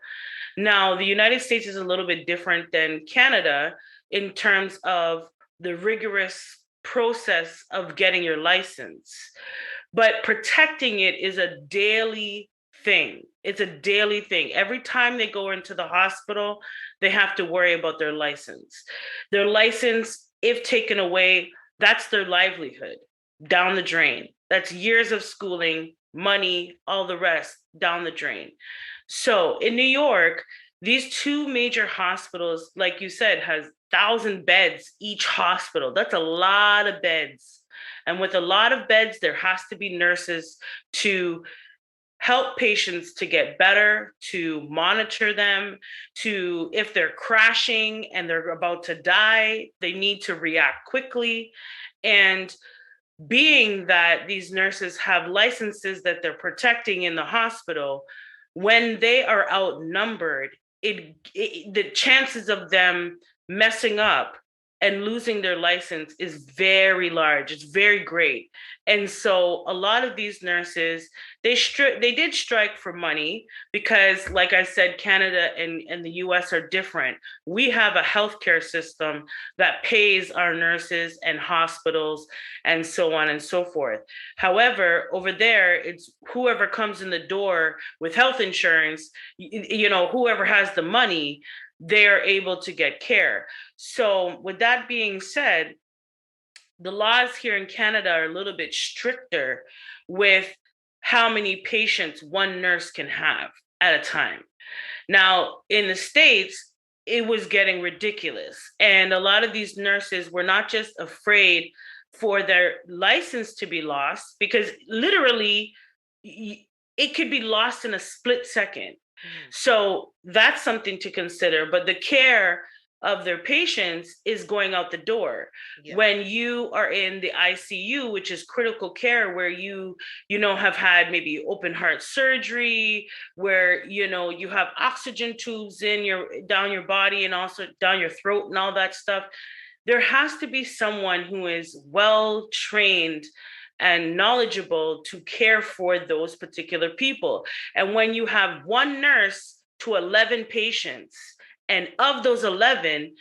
[SPEAKER 2] Now, the United States is a little bit different than Canada in terms of the rigorous process of getting your license, but protecting it is a daily thing. It's a daily thing. Every time they go into the hospital, they have to worry about their license. Their license, if taken away, that's their livelihood down the drain. That's years of schooling, money, all the rest down the drain. So in New York, these two major hospitals, like you said, has 1,000 beds each hospital. That's a lot of beds. And with a lot of beds, there has to be nurses to help patients to get better, to monitor them, to if they're crashing and they're about to die, they need to react quickly. And being that these nurses have licenses that they're protecting in the hospital, when they are outnumbered, the chances of them messing up and losing their license is very large. It's very great. And so a lot of these nurses, they did strike for money because, like I said, Canada and the US are different. We have a healthcare system that pays our nurses and hospitals and so on and so forth. However, over there, it's whoever comes in the door with health insurance, whoever has the money, they're able to get care. So, with that being said, the laws here in Canada are a little bit stricter with how many patients one nurse can have at a time. Now, in the States, it was getting ridiculous. And a lot of these nurses were not just afraid for their license to be lost, because literally it could be lost in a split second.
[SPEAKER 1] Mhm.
[SPEAKER 2] So that's something to consider. But the care of their patients is going out the door.
[SPEAKER 1] Yeah.
[SPEAKER 2] When you are in the ICU, which is critical care, where you have had maybe open heart surgery, where you have oxygen tubes down your body and also down your throat and all that stuff, there has to be someone who is well trained and knowledgeable to care for those particular people. And when you have one nurse to 11 patients, and of those 11,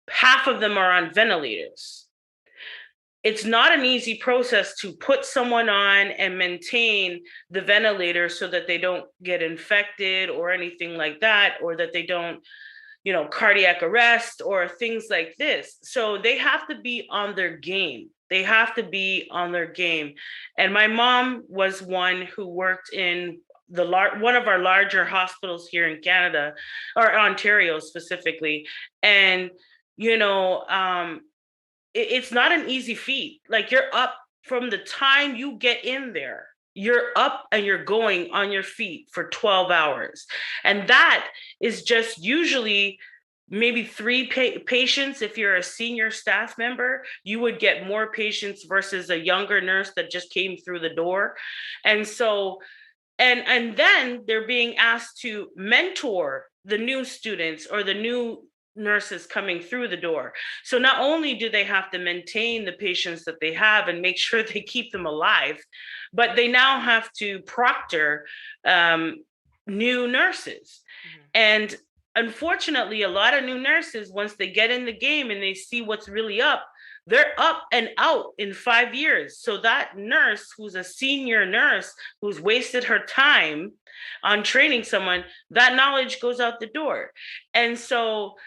[SPEAKER 2] half of them are on ventilators, it's not an easy process to put someone on and maintain the ventilator so that they don't get infected or anything like that, or that they don't cardiac arrest or things like this. So they have to be on their game. They have to be on their game. And my mom was one who worked in one of our larger hospitals here in Canada, or Ontario specifically. And it's not an easy feat. Like, you're up from the time you get in there, you're up and you're going on your feet for 12 hours. And that is just usually maybe three patients. If you're a senior staff member, you would get more patients versus a younger nurse that just came through the door. And so, and then they're being asked to mentor the new students or the new nurses coming through the door. So not only do they have to maintain the patients that they have and make sure they keep them alive, but they now have to proctor new nurses.
[SPEAKER 1] Mhm.
[SPEAKER 2] And unfortunately, a lot of new nurses, once they get in the game and they see what's really up, they're up and out in 5 years. So that nurse who's a senior nurse who's wasted her time on training someone, that knowledge goes out the door. And so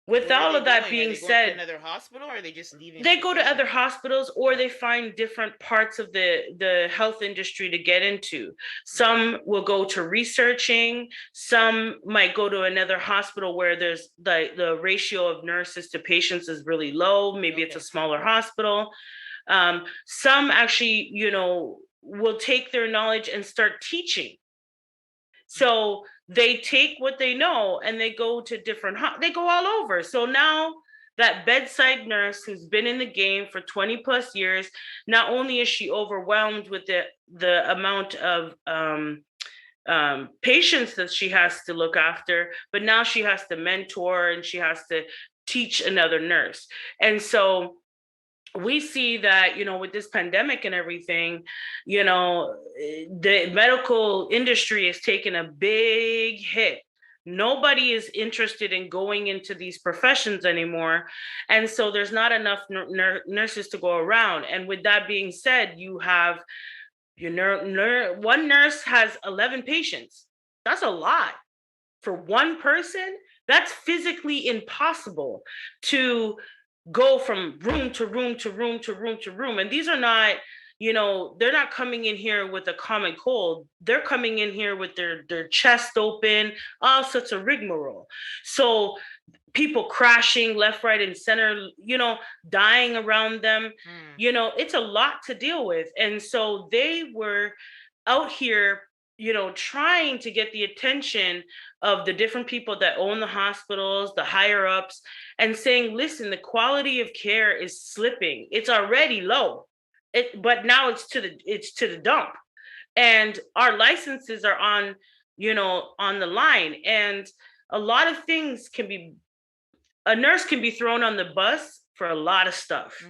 [SPEAKER 2] With
[SPEAKER 1] Where are
[SPEAKER 2] all
[SPEAKER 1] they
[SPEAKER 2] of that
[SPEAKER 1] going? Are
[SPEAKER 2] being
[SPEAKER 1] they going to
[SPEAKER 2] said,
[SPEAKER 1] another hospital, or are they just leaving the
[SPEAKER 2] they go to
[SPEAKER 1] profession?
[SPEAKER 2] other hospitals, or
[SPEAKER 1] Oh.
[SPEAKER 2] they find different parts of the health industry to get into. Some will go to researching, some might go to another hospital where there's the ratio of nurses to patients is really low, maybe it's a
[SPEAKER 1] Okay.
[SPEAKER 2] smaller hospital. Some actually, will take their knowledge and start teaching. So they take what they know and they go to different, they go all over. So now that bedside nurse who's been in the game for 20 plus years, not only is she overwhelmed with the amount of patients that she has to look after, but now she has to mentor and she has to teach another nurse. And so we see that, with this pandemic and everything, the medical industry is taking a big hit. Nobody is interested in going into these professions anymore. And so there's not enough nurses to go around. And with that being said, you have one nurse has 11 patients. That's a lot for one person. That's physically impossible to go from room to room to room to room to room. And these are not, they're not coming in here with a common cold. They're coming in here with their chest open, all sorts of rigmarole. So people crashing left, right, and center, dying around them. It's a lot to deal with. And so they were out here, trying to get the attention of the different people that own the hospitals, the higher ups, and saying, listen, the quality of care is slipping. It's already low. But now it's to the dump. And our licenses are on the line. And a lot of things a nurse can be thrown on the bus for a lot of stuff,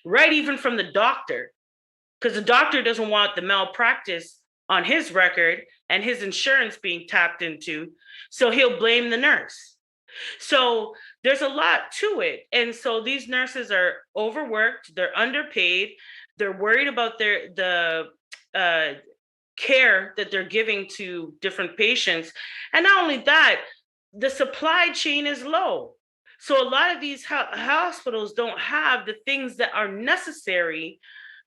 [SPEAKER 2] right? Even from the doctor, because the doctor doesn't want the malpractice on his record and his insurance being tapped into. So he'll blame the nurse. So there's a lot to it. And so these nurses are overworked, they're underpaid, they're worried about the care that they're giving to different patients. And not only that, the supply chain is low. So a lot of these hospitals don't have the things that are necessary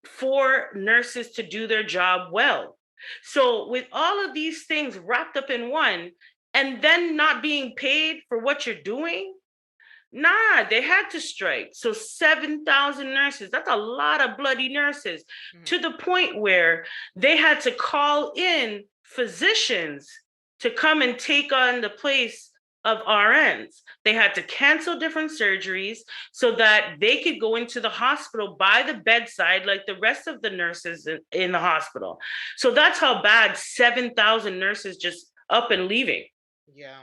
[SPEAKER 2] for nurses to do their job well. So with all of these things wrapped up in one, and then not being paid for what you're doing, nah, they had to strike. So 7,000 nurses, that's a lot of bloody nurses, to the point where they had to call in physicians to come and take on the place of RNs. They had to cancel different surgeries so that they could go into the hospital by the bedside like the rest of the nurses in the hospital. So that's how bad 7,000 nurses just up and leaving.
[SPEAKER 1] Yeah.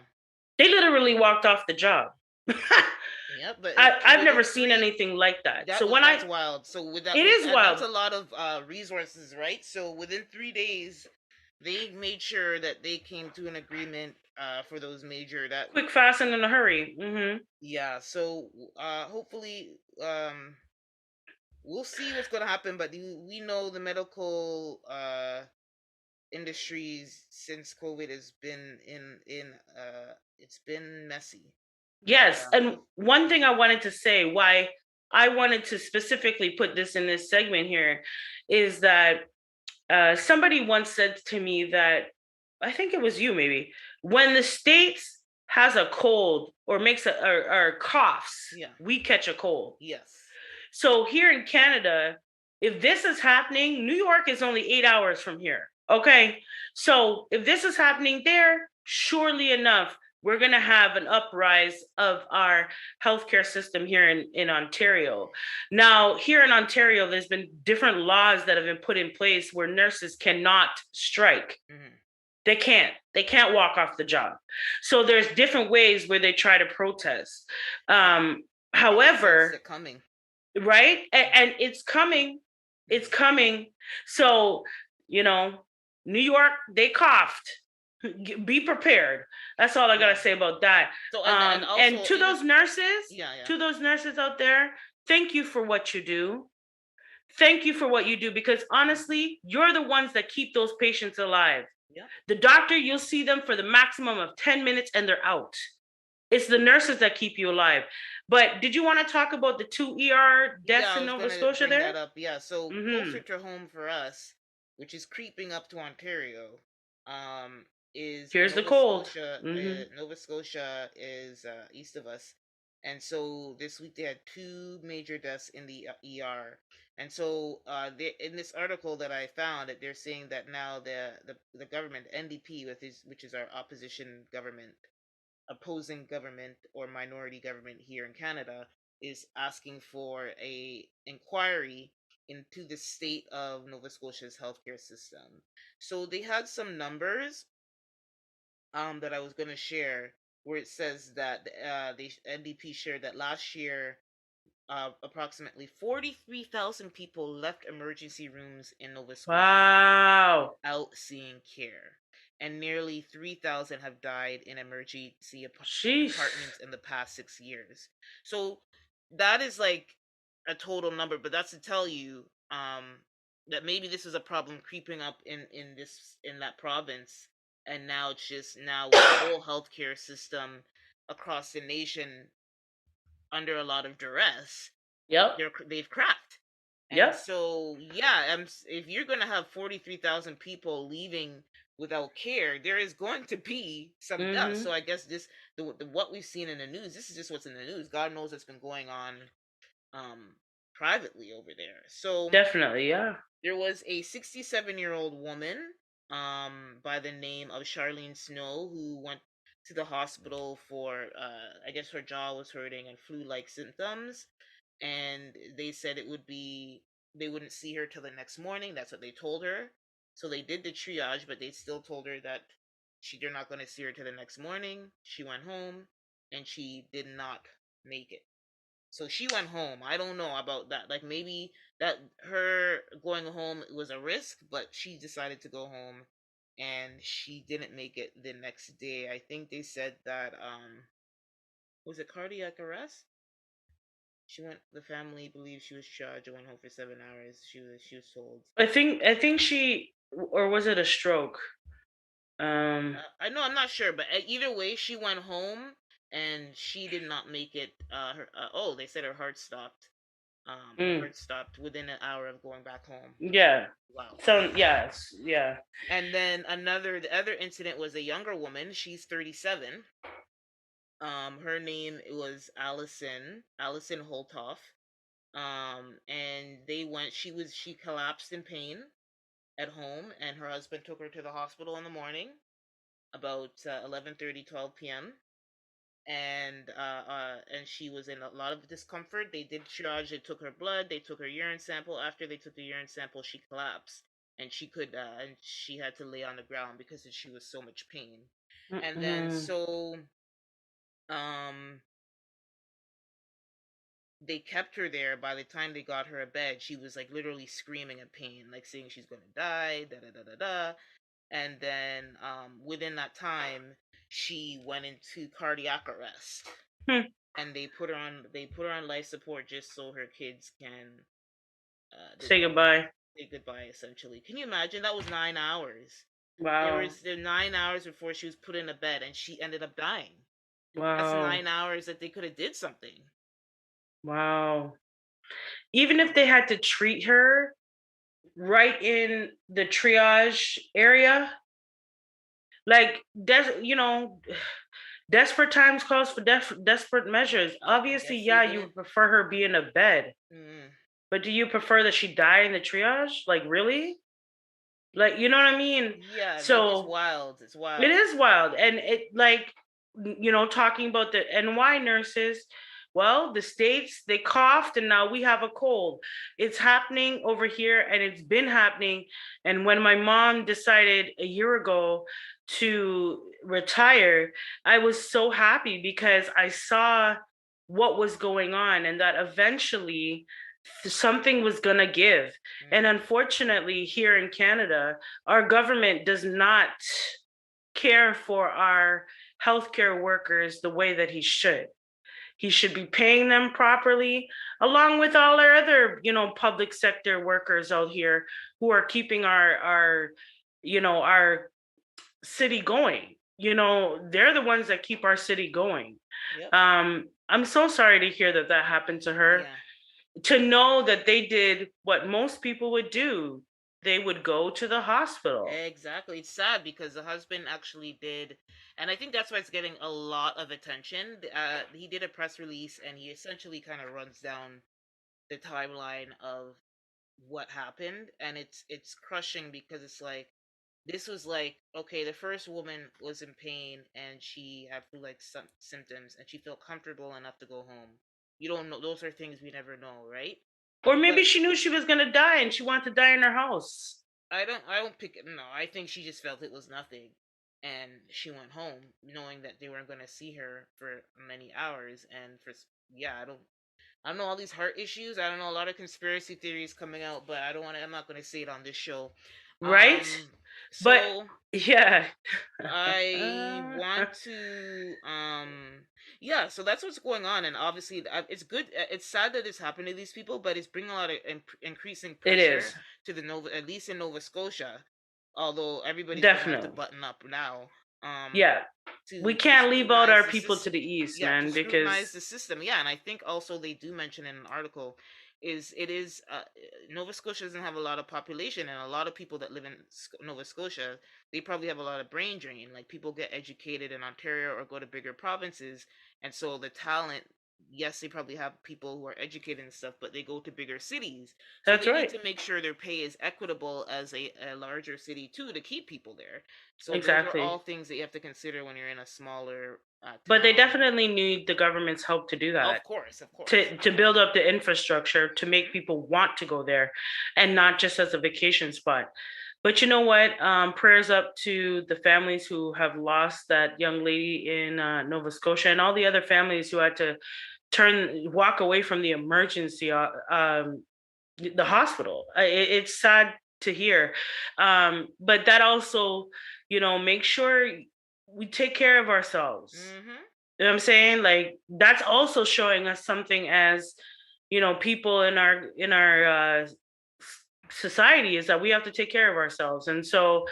[SPEAKER 2] They literally walked off the job.
[SPEAKER 1] Yep, but
[SPEAKER 2] I've never seen anything like that.
[SPEAKER 1] That's wild. So with that,
[SPEAKER 2] it is wild.
[SPEAKER 1] That's a lot of resources, right? So within 3 days, they made sure that they came to an agreement for those major
[SPEAKER 2] quick, fast, and in a hurry. Mm-hmm.
[SPEAKER 1] Yeah. So hopefully we'll see what's gonna happen, but we know the medical industries since COVID has been in it's been messy.
[SPEAKER 2] Yes, and one thing I wanted to say, why I wanted to specifically put this in this segment here, is that somebody once said to me that, I think it was you maybe, when the States has a cold or makes or coughs, we catch a cold.
[SPEAKER 1] Yes.
[SPEAKER 2] So here in Canada, if this is happening, New York is only 8 hours from here. Okay. So if this is happening there, surely enough, we're going to have an uprise of our healthcare system here in Ontario. Now, here in Ontario, there's been different laws that have been put in place where nurses cannot strike. They can't walk off the job. So there's different ways where they try to protest. However,
[SPEAKER 1] it's coming.
[SPEAKER 2] Right? And it's coming. It's coming. So, New York, they coughed. Be prepared. That's all I gotta say about that. So, and to those nurses, to those nurses out there, thank you for what you do. Thank you for what you do, because honestly, you're the ones that keep those patients alive. The doctor, you'll see them for the maximum of 10 minutes and they're out. It's the nurses that keep you alive. But did you want to talk about the 2 ER deaths
[SPEAKER 1] Yeah, I
[SPEAKER 2] in
[SPEAKER 1] was
[SPEAKER 2] Nova
[SPEAKER 1] gonna
[SPEAKER 2] Scotia
[SPEAKER 1] bring
[SPEAKER 2] there?
[SPEAKER 1] that up. Yeah, so
[SPEAKER 2] Mm-hmm.
[SPEAKER 1] closer to home for us, which is creeping up to Ontario, um, is
[SPEAKER 2] Here's the
[SPEAKER 1] Nova
[SPEAKER 2] cold.
[SPEAKER 1] Scotia.
[SPEAKER 2] Mm-hmm.
[SPEAKER 1] Nova Scotia is east of us, and so this week they had two major deaths in the ER. And so in this article that I found, that they're saying that now the government NDP, which is our opposition government, opposing government or minority government here in Canada, is asking for a inquiry into the state of Nova Scotia's healthcare system. So they had some numbers that I was going to share, where it says that the NDP shared that last year approximately 43,000 people left emergency rooms in Nova Scotia
[SPEAKER 2] Wow.
[SPEAKER 1] without seeing care, and nearly 3,000 have died in emergency
[SPEAKER 2] Sheesh.
[SPEAKER 1] departments in the past 6 years. So that is like a total number, but that's to tell you that maybe this is a problem creeping up in that province, and now it's just now with the whole healthcare system across the nation under a lot of duress,
[SPEAKER 2] Yep.
[SPEAKER 1] they've cracked. And
[SPEAKER 2] Yep.
[SPEAKER 1] so, yeah, if you're going to have 43,000 people leaving without care, there is going to be some deaths.
[SPEAKER 2] Mm-hmm.
[SPEAKER 1] So I guess what we've seen in the news, this is just what's in the news. God knows what's been going on um, privately over there. So
[SPEAKER 2] Definitely, yeah.
[SPEAKER 1] there was a 67-year-old woman by the name of Charlene Snow who went to the hospital for I guess her jaw was hurting and flu-like symptoms, and they said they wouldn't see her till the next morning. That's what they told her. So they did the triage, but they still told her that they're not going to see her till the next morning. She went home and she did not make it. So she went home. I don't know about that. Like maybe that her going home was a risk, but she decided to go home and she didn't make it the next day. I think they said that was it cardiac arrest? The family believes she was charged and went home for 7 hours. She was told.
[SPEAKER 2] I think she, or was it a stroke?
[SPEAKER 1] I know, I'm not sure, but either way, she went home and she did not make it. They said her heart stopped. Her
[SPEAKER 2] mm,
[SPEAKER 1] heart stopped within an hour of going back home.
[SPEAKER 2] yeah.
[SPEAKER 1] Wow.
[SPEAKER 2] So yes, yeah.
[SPEAKER 1] And then the other incident was a younger woman. She's 37. Her name was Allison Holtoff. And she collapsed in pain at home, and her husband took her to the hospital in the morning about 11:30, 12 p.m. And she was in a lot of discomfort. They did triage. They took her blood. They took her urine sample. After they took the urine sample, she collapsed, and she had to lay on the ground because she was so much pain. And then
[SPEAKER 2] Mm-mm.
[SPEAKER 1] um they kept her there. By the time they got her a bed, she was like literally screaming in pain, like saying she's gonna die, da da da da da. And then within that time, she went into cardiac arrest,
[SPEAKER 2] Hmm.
[SPEAKER 1] and they put her on life support just so her kids can
[SPEAKER 2] Say goodbye.
[SPEAKER 1] say goodbye. Essentially, can you imagine? That was 9 hours.
[SPEAKER 2] Wow.
[SPEAKER 1] There 9 hours before she was put in a bed, and she ended up dying. That's
[SPEAKER 2] Wow.
[SPEAKER 1] 9 hours that they could have did something.
[SPEAKER 2] Wow. Even if they had to treat her right in the triage area, like desperate times calls for desperate measures.
[SPEAKER 1] I
[SPEAKER 2] Obviously,
[SPEAKER 1] guess they
[SPEAKER 2] yeah, you
[SPEAKER 1] didn't.
[SPEAKER 2] would prefer her be in a bed,
[SPEAKER 1] Mm,
[SPEAKER 2] but do you prefer that she die in the triage? Like, really? Like, you know what I mean?
[SPEAKER 1] yeah, it's
[SPEAKER 2] So
[SPEAKER 1] wild. It's
[SPEAKER 2] it
[SPEAKER 1] wild.
[SPEAKER 2] is wild. And it, like, talking about the NY nurses, well, the States, they coughed and now we have a cold. It's happening over here and it's been happening. And when my mom decided a year ago to retire, I was so happy because I saw what was going on and that eventually something was going to give. And
[SPEAKER 1] Mm,
[SPEAKER 2] unfortunately, here in Canada, our government does not care for our healthcare workers the way that he should. He should be paying them properly, along with all our other, public sector workers out here who are keeping our city going. they're the ones that keep our city going.
[SPEAKER 1] Yep.
[SPEAKER 2] I'm so sorry to hear that that happened to her.
[SPEAKER 1] Yeah.
[SPEAKER 2] To know that they did what most people would do, they would go to the hospital.
[SPEAKER 1] Exactly. It's sad because the husband actually did, and I think that's why it's getting a lot of attention. He did a press release and he essentially kind of runs down the timeline of what happened, and it's crushing because it's like this was like, okay, the first woman was in pain and she had flu-like symptoms and she felt comfortable enough to go home. You don't know; those are things we never know, right?
[SPEAKER 2] Or maybe
[SPEAKER 1] But
[SPEAKER 2] she knew she was going to die and she wanted to die in her house.
[SPEAKER 1] I don't pick it. No, I think she just felt it was nothing, and she went home knowing that they weren't going to see her for many hours. And yeah, I don't know all these heart issues. I don't know a lot of conspiracy theories coming out, but I don't want to. I'm not going to say it on this show.
[SPEAKER 2] Right?
[SPEAKER 1] Um,
[SPEAKER 2] But
[SPEAKER 1] so
[SPEAKER 2] yeah.
[SPEAKER 1] I want to yeah, so that's what's going on, and obviously it's good. It's sad that it's happened to these people, but it's bringing a lot of increasing
[SPEAKER 2] It
[SPEAKER 1] pressure
[SPEAKER 2] is.
[SPEAKER 1] to the Nova, at least in Nova Scotia. Although everybody's gonna have to
[SPEAKER 2] Definitely.
[SPEAKER 1] button up now, um,
[SPEAKER 2] Yeah. We
[SPEAKER 1] to
[SPEAKER 2] can't leave out
[SPEAKER 1] scrutinize
[SPEAKER 2] our
[SPEAKER 1] the
[SPEAKER 2] people to
[SPEAKER 1] system.
[SPEAKER 2] the east,
[SPEAKER 1] Yeah, to
[SPEAKER 2] man,
[SPEAKER 1] scrutinize
[SPEAKER 2] because
[SPEAKER 1] the system. Yeah, and I think also they do mention in an article is it is Nova Scotia doesn't have a lot of population, and a lot of people that live in Nova Scotia, they probably have a lot of brain drain. Like people get educated in Ontario or go to bigger provinces, and so the talent. Yes, they probably have people who are educated and stuff, but they go to bigger cities. So
[SPEAKER 2] that's
[SPEAKER 1] they need
[SPEAKER 2] right.
[SPEAKER 1] to make sure their pay is equitable as a larger city too to keep people there. So those are all
[SPEAKER 2] Exactly.
[SPEAKER 1] things that you have to consider when you're in a smaller
[SPEAKER 2] But they
[SPEAKER 1] town.
[SPEAKER 2] definitely need the government's help to do that.
[SPEAKER 1] Of course, of course.
[SPEAKER 2] To build up the infrastructure to make
[SPEAKER 1] Hmm.
[SPEAKER 2] people want to go there and not just as a vacation spot. But you know what? Prayers up to the families who have lost that young lady in Nova Scotia and all the other families who had to walk away from the emergency, the hospital. It's sad to hear. But that also, make sure we take care of ourselves.
[SPEAKER 1] Hmm.
[SPEAKER 2] You know what I'm saying? Like that's also showing us something as, people in our society, is that we have to take care of ourselves. And so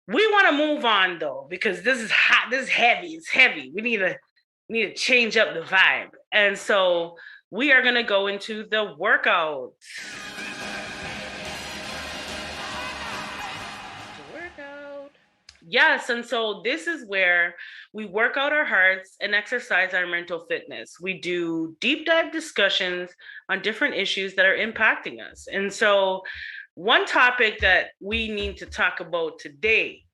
[SPEAKER 2] we want to move on though, because this is hot, this is heavy, it's heavy. We need to change up the vibe. And so we are gonna go into the workout.
[SPEAKER 1] To work out.
[SPEAKER 2] Yes, and so this is where we work out our hearts and exercise our mental fitness. We do deep dive discussions on different issues that are impacting us. And so, one topic that we need to talk about today,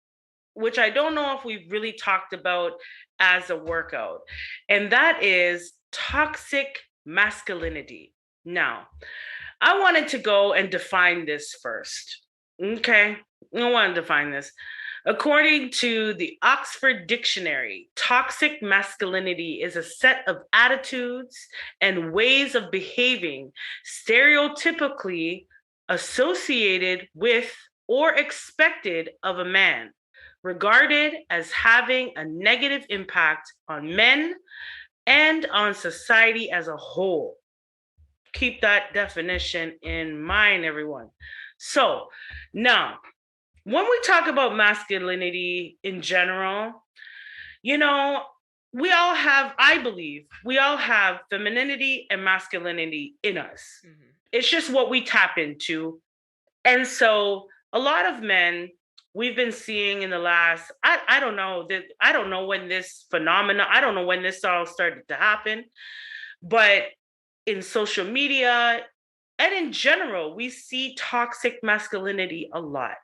[SPEAKER 2] which I don't know if we've really talked about as a workout, and that is toxic masculinity. Now, I wanted to go and define this first. Okay, I want to define this. According to the Oxford Dictionary, toxic masculinity is a set of attitudes and ways of behaving stereotypically associated with or expected of a man, regarded as having a negative impact on men and on society as a whole. Keep that definition in mind, everyone. So, now, when we talk about masculinity in general, you know, I believe, we all have femininity and masculinity in us.
[SPEAKER 1] Hmm.
[SPEAKER 2] It's just what we tap into. And so a lot of men we've been seeing in the last, I don't know that, I don't know when this phenomena, I don't know when this all started to happen, but in social media and in general, we see toxic masculinity a lot.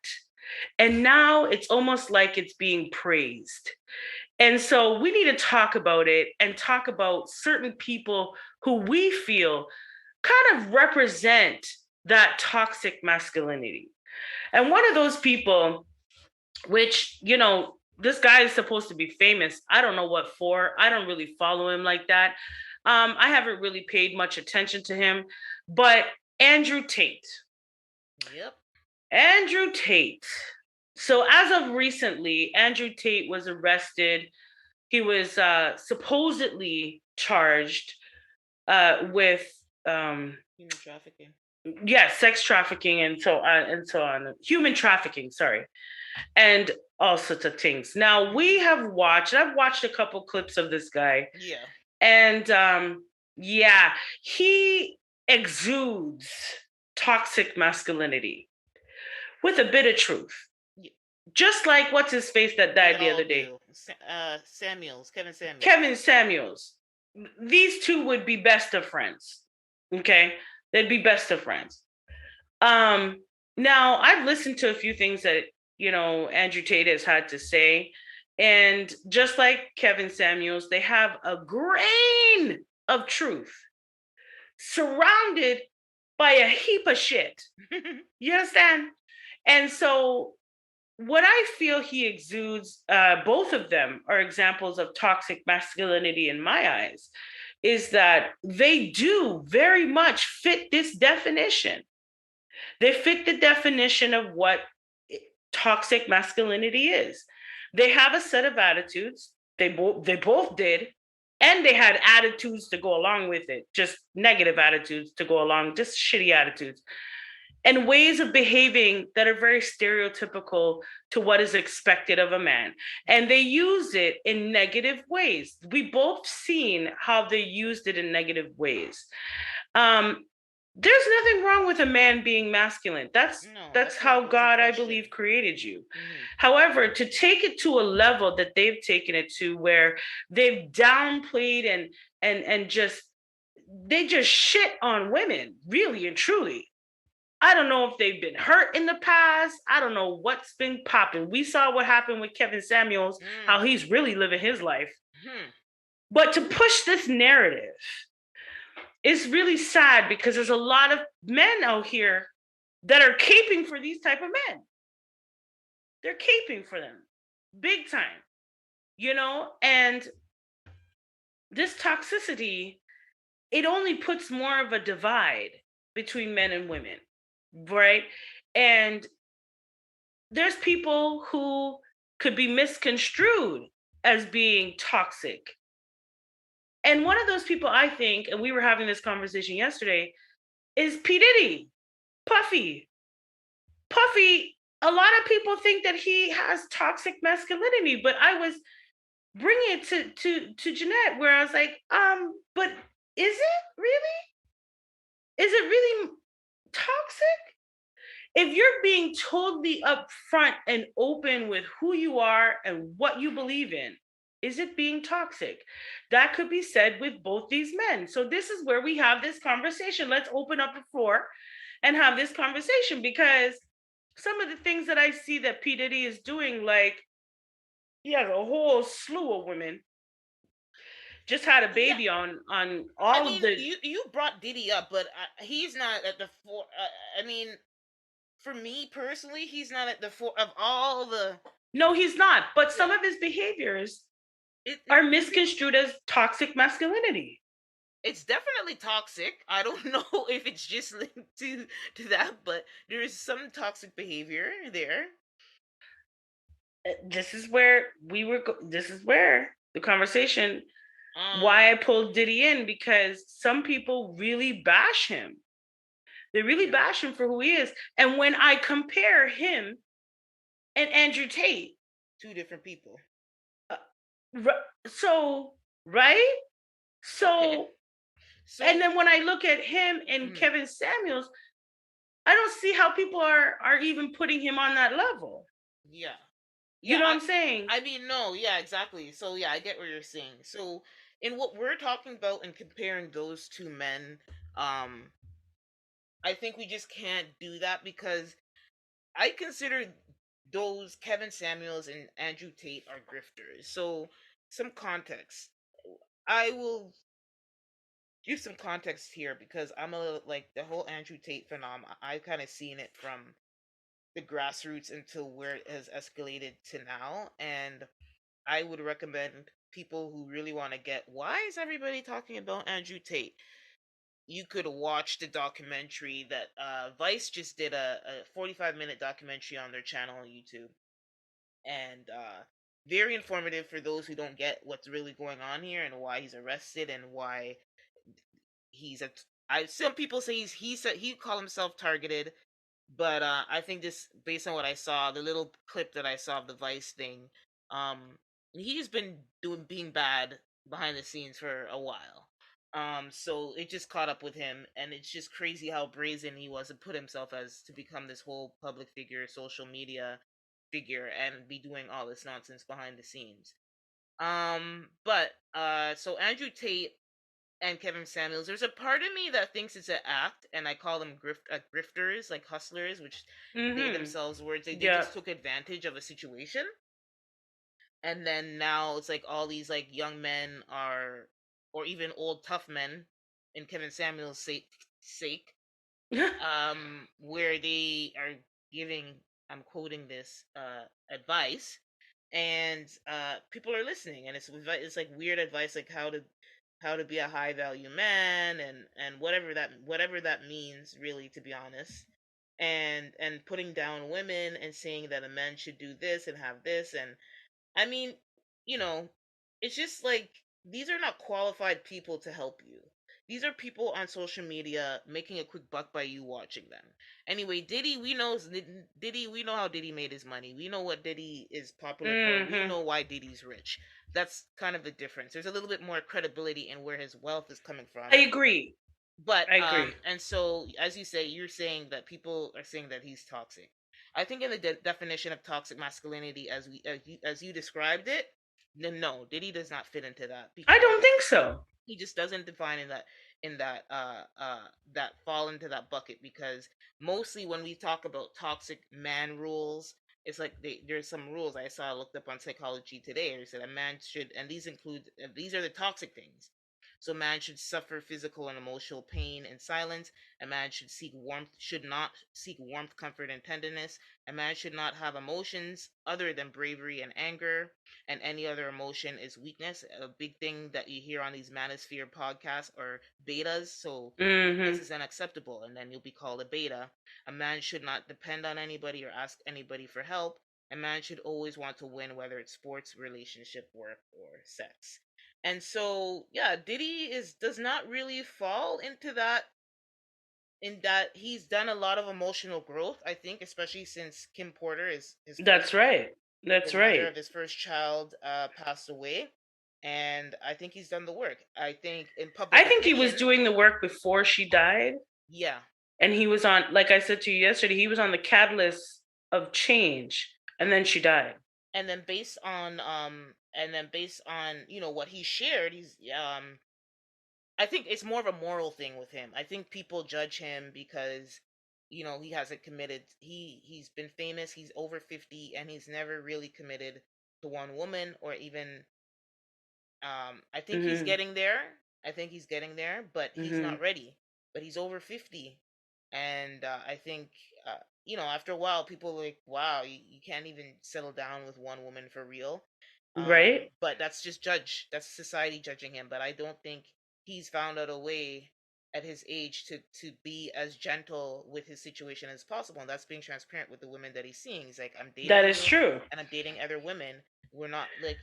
[SPEAKER 2] And now it's almost like it's being praised. And so we need to talk about it and talk about certain people who we feel kind of represent that toxic masculinity. And one of those people, which, this guy is supposed to be famous. I don't know what for. I don't really follow him like that. I haven't really paid much attention to him, but Andrew Tate.
[SPEAKER 1] Yep.
[SPEAKER 2] Andrew Tate. So, as of recently, Andrew Tate was arrested. He was supposedly charged with
[SPEAKER 1] Human trafficking.
[SPEAKER 2] Yes, sex trafficking and so on and so on. Human trafficking, sorry. And all sorts of things. Now I've watched a couple clips of this guy,
[SPEAKER 1] Yeah.
[SPEAKER 2] and yeah, he exudes toxic masculinity with a bit of truth.
[SPEAKER 1] Yeah.
[SPEAKER 2] Just like what's his face that
[SPEAKER 1] They
[SPEAKER 2] died the
[SPEAKER 1] all
[SPEAKER 2] other day?
[SPEAKER 1] do. Samuels, Kevin Samuels.
[SPEAKER 2] Kevin Samuels. These two would be best of friends. Okay? They'd be best of friends. Now I've listened to a few things that, Andrew Tate has had to say. And just like Kevin Samuels, they have a grain of truth surrounded by a heap of shit. You understand? And so what I feel he exudes, both of them are examples of toxic masculinity in my eyes, is that they do very much fit this definition. They fit the definition of what toxic masculinity is. They have a set of attitudes. They both did, and they had attitudes to go along with it, just negative attitudes to go along, just shitty attitudes and ways of behaving that are very stereotypical to what is expected of a man. And they use it in negative ways. We both seen how they used it in negative ways. Um, there's nothing wrong with a man being masculine. That's
[SPEAKER 1] No,
[SPEAKER 2] that's
[SPEAKER 1] that's not
[SPEAKER 2] how
[SPEAKER 1] what's in
[SPEAKER 2] God, I
[SPEAKER 1] question.
[SPEAKER 2] believe, created you.
[SPEAKER 1] Mm-hmm.
[SPEAKER 2] However, to take it to a level that they've taken it to, where they've downplayed and just they just shit on women, really and truly. I don't know if they've been hurt in the past. I don't know what's been popping. We saw what happened with Kevin Samuels, how he's really living his life. But to push this narrative is really sad, because there's a lot of men out here that are caping for these type of men. They're caping for them big time, and this toxicity, it only puts more of a divide between men and women, right? And there's people who could be misconstrued as being toxic. And one of those people, I think, and we were having this conversation yesterday, is P. Diddy, Puffy. Puffy, a lot of people think that he has toxic masculinity, but I was bringing it to Jeanette, where I was like, but is it really? Is it really toxic? If you're being totally upfront and open with who you are and what you believe in, is it being toxic? That could be said with both these men. So this is where we have this conversation. Let's open up the floor and have this conversation, because some of the things that I see that P. Diddy is doing, like he has a whole slew of women. Just had a baby on all of the.
[SPEAKER 1] You brought Diddy up, but he's not at the fore. I mean, for me personally, he's not at the fore of all the.
[SPEAKER 2] No, he's not. But some of his behaviors are misconstrued as toxic masculinity.
[SPEAKER 1] It's definitely toxic. I don't know if it's just linked to that, but there is some toxic behavior there.
[SPEAKER 2] This is where this is where the conversation, why I pulled Diddy in, because some people really bash him. They really bash him for who he is. And when I compare him and Andrew Tate,
[SPEAKER 1] two different people.
[SPEAKER 2] So, right? So, and then when I look at him and Kevin Samuels, I don't see how people are even putting him on that level.
[SPEAKER 1] Yeah.
[SPEAKER 2] You know what I'm saying?
[SPEAKER 1] I mean, no, yeah, exactly. So, yeah, I get what you're saying. So, in what we're talking about and comparing those two men, I think we just can't do that, because I consider those Kevin Samuels and Andrew Tate are grifters. So, some context. I will give some context here, because I'm like the whole Andrew Tate phenomenon. I've kind of seen it from the grassroots until where it has escalated to now, and I would recommend people who really want to get, why is everybody talking about Andrew Tate? You could watch the documentary that Vice just did, a 45-minute documentary on their channel on YouTube, and very informative for those who don't get what's really going on here and why he's arrested and why he's some people say he said he called himself targeted, but I think this, based on what I saw, the little clip that I saw of the Vice thing, um, he's been being bad behind the scenes for a while. So it just caught up with him, and it's just crazy how brazen he was to put himself as to become this whole public figure, social media figure, and be doing all this nonsense behind the scenes. But so Andrew Tate and Kevin Samuels, there's a part of me that thinks it's an act, and I call them grifters, like hustlers, which they
[SPEAKER 2] Mm-hmm.
[SPEAKER 1] themselves words. They
[SPEAKER 2] Yeah.
[SPEAKER 1] just took advantage of a situation, and then now it's like all these like young men are, or even old tough men, in Kevin Samuels' sake, where they are giving. I'm quoting this advice, and people are listening, and it's like weird advice, like how to be a high value man, and whatever that means, really, to be honest, and putting down women and saying that a man should do this and have this. And I mean, you know, it's just like these are not qualified people to help you. These are people on social media making a quick buck by you watching them. Anyway, Diddy. We know how Diddy made his money. We know what Diddy is popular for. We
[SPEAKER 2] Mm-hmm.
[SPEAKER 1] know why Diddy's rich. That's kind of the difference. There's a little bit more credibility in where his wealth is coming from.
[SPEAKER 2] I agree.
[SPEAKER 1] But
[SPEAKER 2] I agree.
[SPEAKER 1] and so, as you say, you're saying that people are saying that he's toxic. I think in the definition of toxic masculinity, as you described it, then no, Diddy does not fit into that,
[SPEAKER 2] I
[SPEAKER 1] because
[SPEAKER 2] don't think so.
[SPEAKER 1] he just doesn't define in that fall into that bucket. Because mostly when we talk about toxic man rules, it's like there's some rules I saw, looked up on Psychology Today, or said a man should, and these are the toxic things. So man should suffer physical and emotional pain in silence. A man should not seek warmth, comfort, and tenderness. A man should not have emotions other than bravery and anger, and any other emotion is weakness. A big thing that you hear on these manosphere podcasts are betas. So weakness
[SPEAKER 2] Mm-hmm.
[SPEAKER 1] is unacceptable, and then you'll be called a beta. A man should not depend on anybody or ask anybody for help. A man should always want to win, whether it's sports, relationship, work, or sex. And so, yeah, Diddy is does not really fall into that, in that he's done a lot of emotional growth, I think, especially since Kim Porter, is
[SPEAKER 2] That's right. That's
[SPEAKER 1] his mother
[SPEAKER 2] right.
[SPEAKER 1] of his first child, passed away. And I think he's done the work. I think in
[SPEAKER 2] I
[SPEAKER 1] public
[SPEAKER 2] think he was
[SPEAKER 1] opinion,
[SPEAKER 2] doing the work before she died.
[SPEAKER 1] yeah.
[SPEAKER 2] And he was on, like I said to you yesterday, he was on the catalyst of change. And then she died.
[SPEAKER 1] And then based on, what he shared, I think it's more of a moral thing with him. I think people judge him because, he hasn't committed. He's been famous. He's over 50, and he's never really committed to one woman, or even, I think he's
[SPEAKER 2] Mm-hmm.
[SPEAKER 1] getting there. I think he's getting there, but he's
[SPEAKER 2] Mm-hmm.
[SPEAKER 1] not ready. But he's over 50, and I think, after a while, people are like, wow, you can't even settle down with one woman for real.
[SPEAKER 2] Right?
[SPEAKER 1] But that's society judging him. But I don't think he's found out a way at his age to be as gentle with his situation as possible, and that's being transparent with the women that he's seeing. He's like, I'm
[SPEAKER 2] That
[SPEAKER 1] dating
[SPEAKER 2] is
[SPEAKER 1] you,
[SPEAKER 2] true.
[SPEAKER 1] and I'm dating other women. We're not like,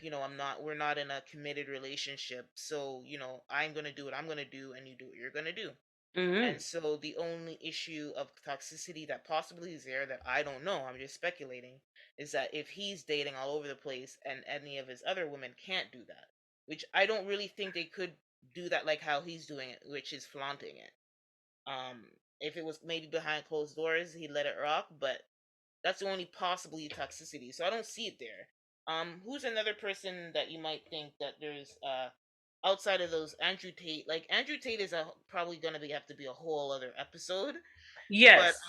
[SPEAKER 1] we're not in a committed relationship, so I'm gonna do what I'm gonna do, and you do what you're gonna do.
[SPEAKER 2] Mm-hmm.
[SPEAKER 1] And so the only issue of toxicity that possibly is there, that I don't know, I'm just speculating, is that if he's dating all over the place and any of his other women can't do that, which I don't really think they could do that like how he's doing it, which is flaunting it. Um, if it was maybe behind closed doors, he'd let it rock, but that's the only possibly toxicity. So I don't see it there. Who's another person that you might think that there's outside of those? Andrew Tate. Like Andrew Tate is probably gonna have to be a whole other episode. But
[SPEAKER 2] Yes.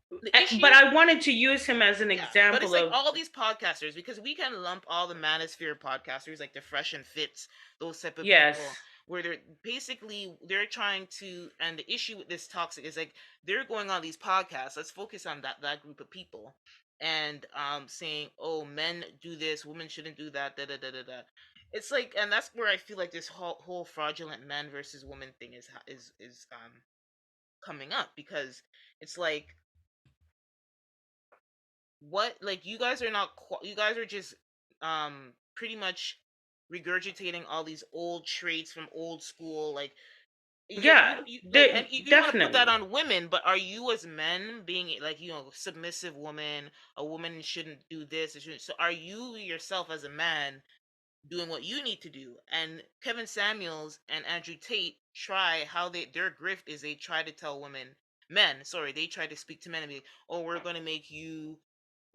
[SPEAKER 1] the
[SPEAKER 2] But
[SPEAKER 1] issue,
[SPEAKER 2] I wanted to use him as an
[SPEAKER 1] yeah, but it's
[SPEAKER 2] example
[SPEAKER 1] like
[SPEAKER 2] of,
[SPEAKER 1] all these podcasters, because we can lump all the manosphere podcasters, like the Fresh and Fits, those type of people,
[SPEAKER 2] yes,
[SPEAKER 1] where they're trying to, and the issue with this toxic is like they're going on these podcasts. Let's focus on that group of people, and saying, oh, men do this, women shouldn't do that, da da da da da. It's like, and that's where I feel like this whole fraudulent men versus women thing is coming up, because it's like, what, like, you guys are not you guys are just pretty much regurgitating all these old traits from old school, like like
[SPEAKER 2] Yeah,
[SPEAKER 1] you like, and you want to put that
[SPEAKER 2] definitely.
[SPEAKER 1] on women, but are you as men being like, submissive woman, a woman shouldn't do this, it shouldn't, so are you yourself as a man doing what you need to do? And Kevin Samuels and Andrew Tate try, how their grift is, they try to tell they try to speak to men and be like, oh, we're going to make you,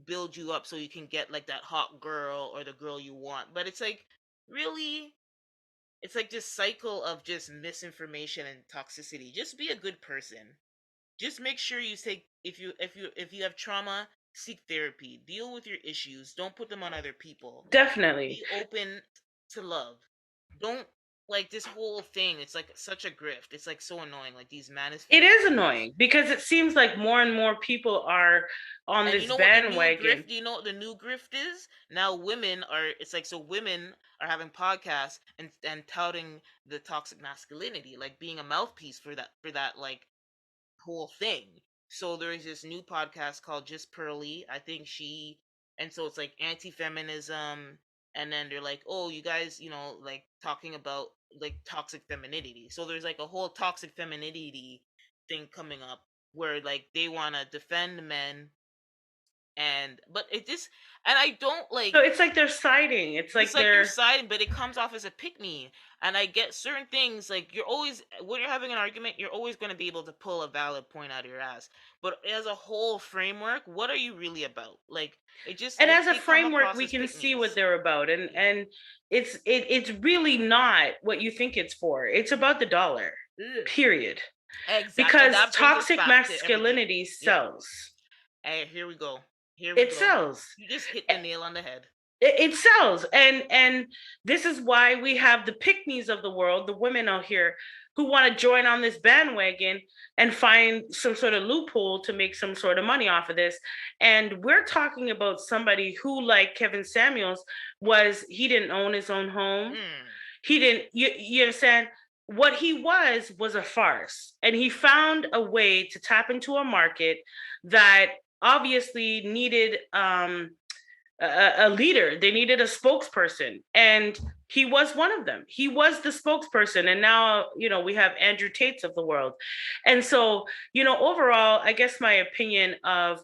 [SPEAKER 1] build you up so you can get like that hot girl or the girl you want. But it's like, really, it's like this cycle of just misinformation and toxicity. Just be a good person. Just make sure you take, if you have trauma, seek therapy. Deal with your issues. Don't put them on other people.
[SPEAKER 2] Definitely.
[SPEAKER 1] Be open to love. Don't, like, this whole thing. It's like such a grift. It's like so annoying. Like these
[SPEAKER 2] It
[SPEAKER 1] manosphere
[SPEAKER 2] is
[SPEAKER 1] groups.
[SPEAKER 2] annoying because it seems like more and more people are on
[SPEAKER 1] And you
[SPEAKER 2] this
[SPEAKER 1] know what the new
[SPEAKER 2] bandwagon.
[SPEAKER 1] grift? Do you know what the new grift is? Now women are. It's like, so women are having podcasts and touting the toxic masculinity, like being a mouthpiece for that like whole thing. So there is this new podcast called Just Pearly. I think she, and so it's like anti-feminism, and then they're like, oh, you guys, like talking about like toxic femininity. So there's like a whole toxic femininity thing coming up where like they want to defend men, and but it just, and I don't
[SPEAKER 2] So
[SPEAKER 1] like,
[SPEAKER 2] it's like they're siding. It's
[SPEAKER 1] it's
[SPEAKER 2] like
[SPEAKER 1] like they're
[SPEAKER 2] they're
[SPEAKER 1] siding, but it comes off as a pick me. And I get certain things, like, you're always, when you're having an argument, you're always going to be able to pull a valid point out of your ass. But as a whole framework, what are you really about? Like, it just,
[SPEAKER 2] and as a
[SPEAKER 1] they come
[SPEAKER 2] framework
[SPEAKER 1] across
[SPEAKER 2] we
[SPEAKER 1] as
[SPEAKER 2] can
[SPEAKER 1] pick
[SPEAKER 2] see what
[SPEAKER 1] me's.
[SPEAKER 2] they're about, and it's really not what you think it's for. It's about the dollar.
[SPEAKER 1] Ugh.
[SPEAKER 2] Period.
[SPEAKER 1] Exactly. And
[SPEAKER 2] Because
[SPEAKER 1] that brings us
[SPEAKER 2] toxic
[SPEAKER 1] back to everything.
[SPEAKER 2] masculinity
[SPEAKER 1] Yeah.
[SPEAKER 2] sells.
[SPEAKER 1] Hey, here we go. Here we
[SPEAKER 2] It
[SPEAKER 1] go.
[SPEAKER 2] sells.
[SPEAKER 1] You just hit the nail on the head.
[SPEAKER 2] It sells, and this is why we have the pick-me's of the world, the women out here who want to join on this bandwagon and find some sort of loophole to make some sort of money off of this. And we're talking about somebody who, like Kevin Samuels, he didn't own his own home.
[SPEAKER 1] Mm.
[SPEAKER 2] He didn't, you understand? What he was a farce, and he found a way to tap into a market that obviously needed a leader. They needed a spokesperson, and he was one of them. He was the spokesperson, and now we have Andrew Tates of the world. And so overall, I guess my opinion of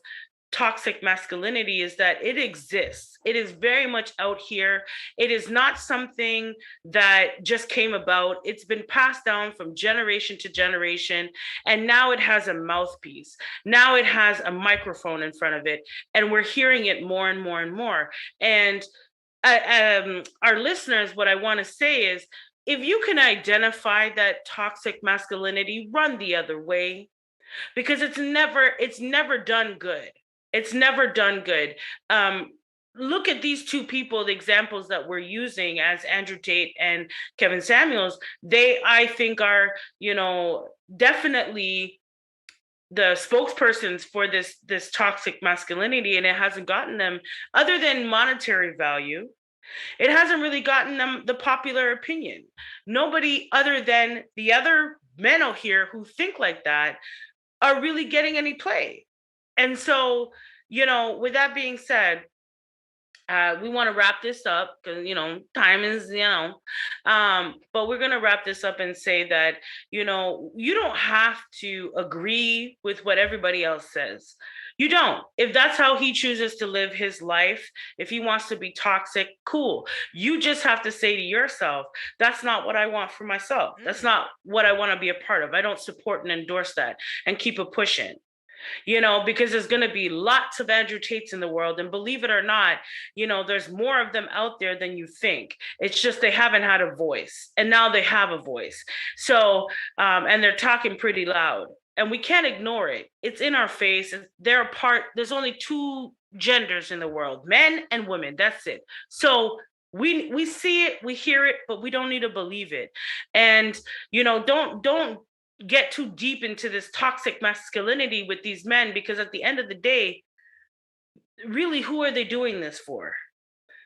[SPEAKER 2] toxic masculinity is that it exists. It is very much out here. It is not something that just came about. It's been passed down from generation to generation. And now it has a mouthpiece. Now it has a microphone in front of it. And we're hearing it more and more and more. And our listeners, what I want to say is, if you can identify that toxic masculinity, run the other way, because it's never done good. It's never done good. Look at these two people, the examples that we're using as Andrew Tate and Kevin Samuels. They, I think, are, definitely the spokespersons for this toxic masculinity, and it hasn't gotten them, other than monetary value, it hasn't really gotten them the popular opinion. Nobody other than the other men out here who think like that are really getting any play. And so, with that being said, we want to wrap this up because time is but we're going to wrap this up and say that you don't have to agree with what everybody else says. You don't. If that's how he chooses to live his life, if he wants to be toxic, cool. You just have to say to yourself, that's not what I want for myself. That's not what I want to be a part of. I don't support and endorse that, and keep it pushing. Because there's going to be lots of Andrew Tates in the world. And believe it or not, there's more of them out there than you think. It's just they haven't had a voice. And now they have a voice. So, and they're talking pretty loud. And we can't ignore it. It's in our face. They're apart. There's only two genders in the world, men and women. That's it. So we see it, we hear it, but we don't need to believe it. And don't get too deep into this toxic masculinity with these men, because at the end of the day, really, who are they doing this for?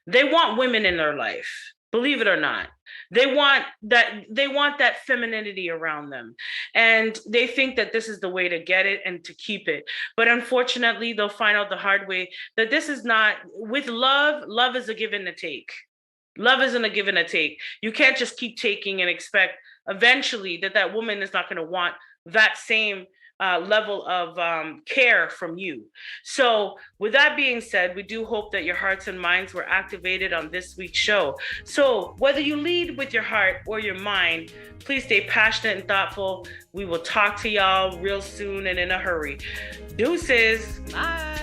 [SPEAKER 2] They want women in their life, believe it or not. They want that femininity around them, and they think that this is the way to get it and to keep it. But unfortunately, they'll find out the hard way that this is not. With love is a give and a take. Love isn't a give and a take. You can't just keep taking and expect eventually that woman is not going to want that same level of care from you. So, with that being said, we do hope that your hearts and minds were activated on this week's show. So, whether you lead with your heart or your mind, please stay passionate and thoughtful. We will talk to y'all real soon and in a hurry. Deuces.
[SPEAKER 1] Bye.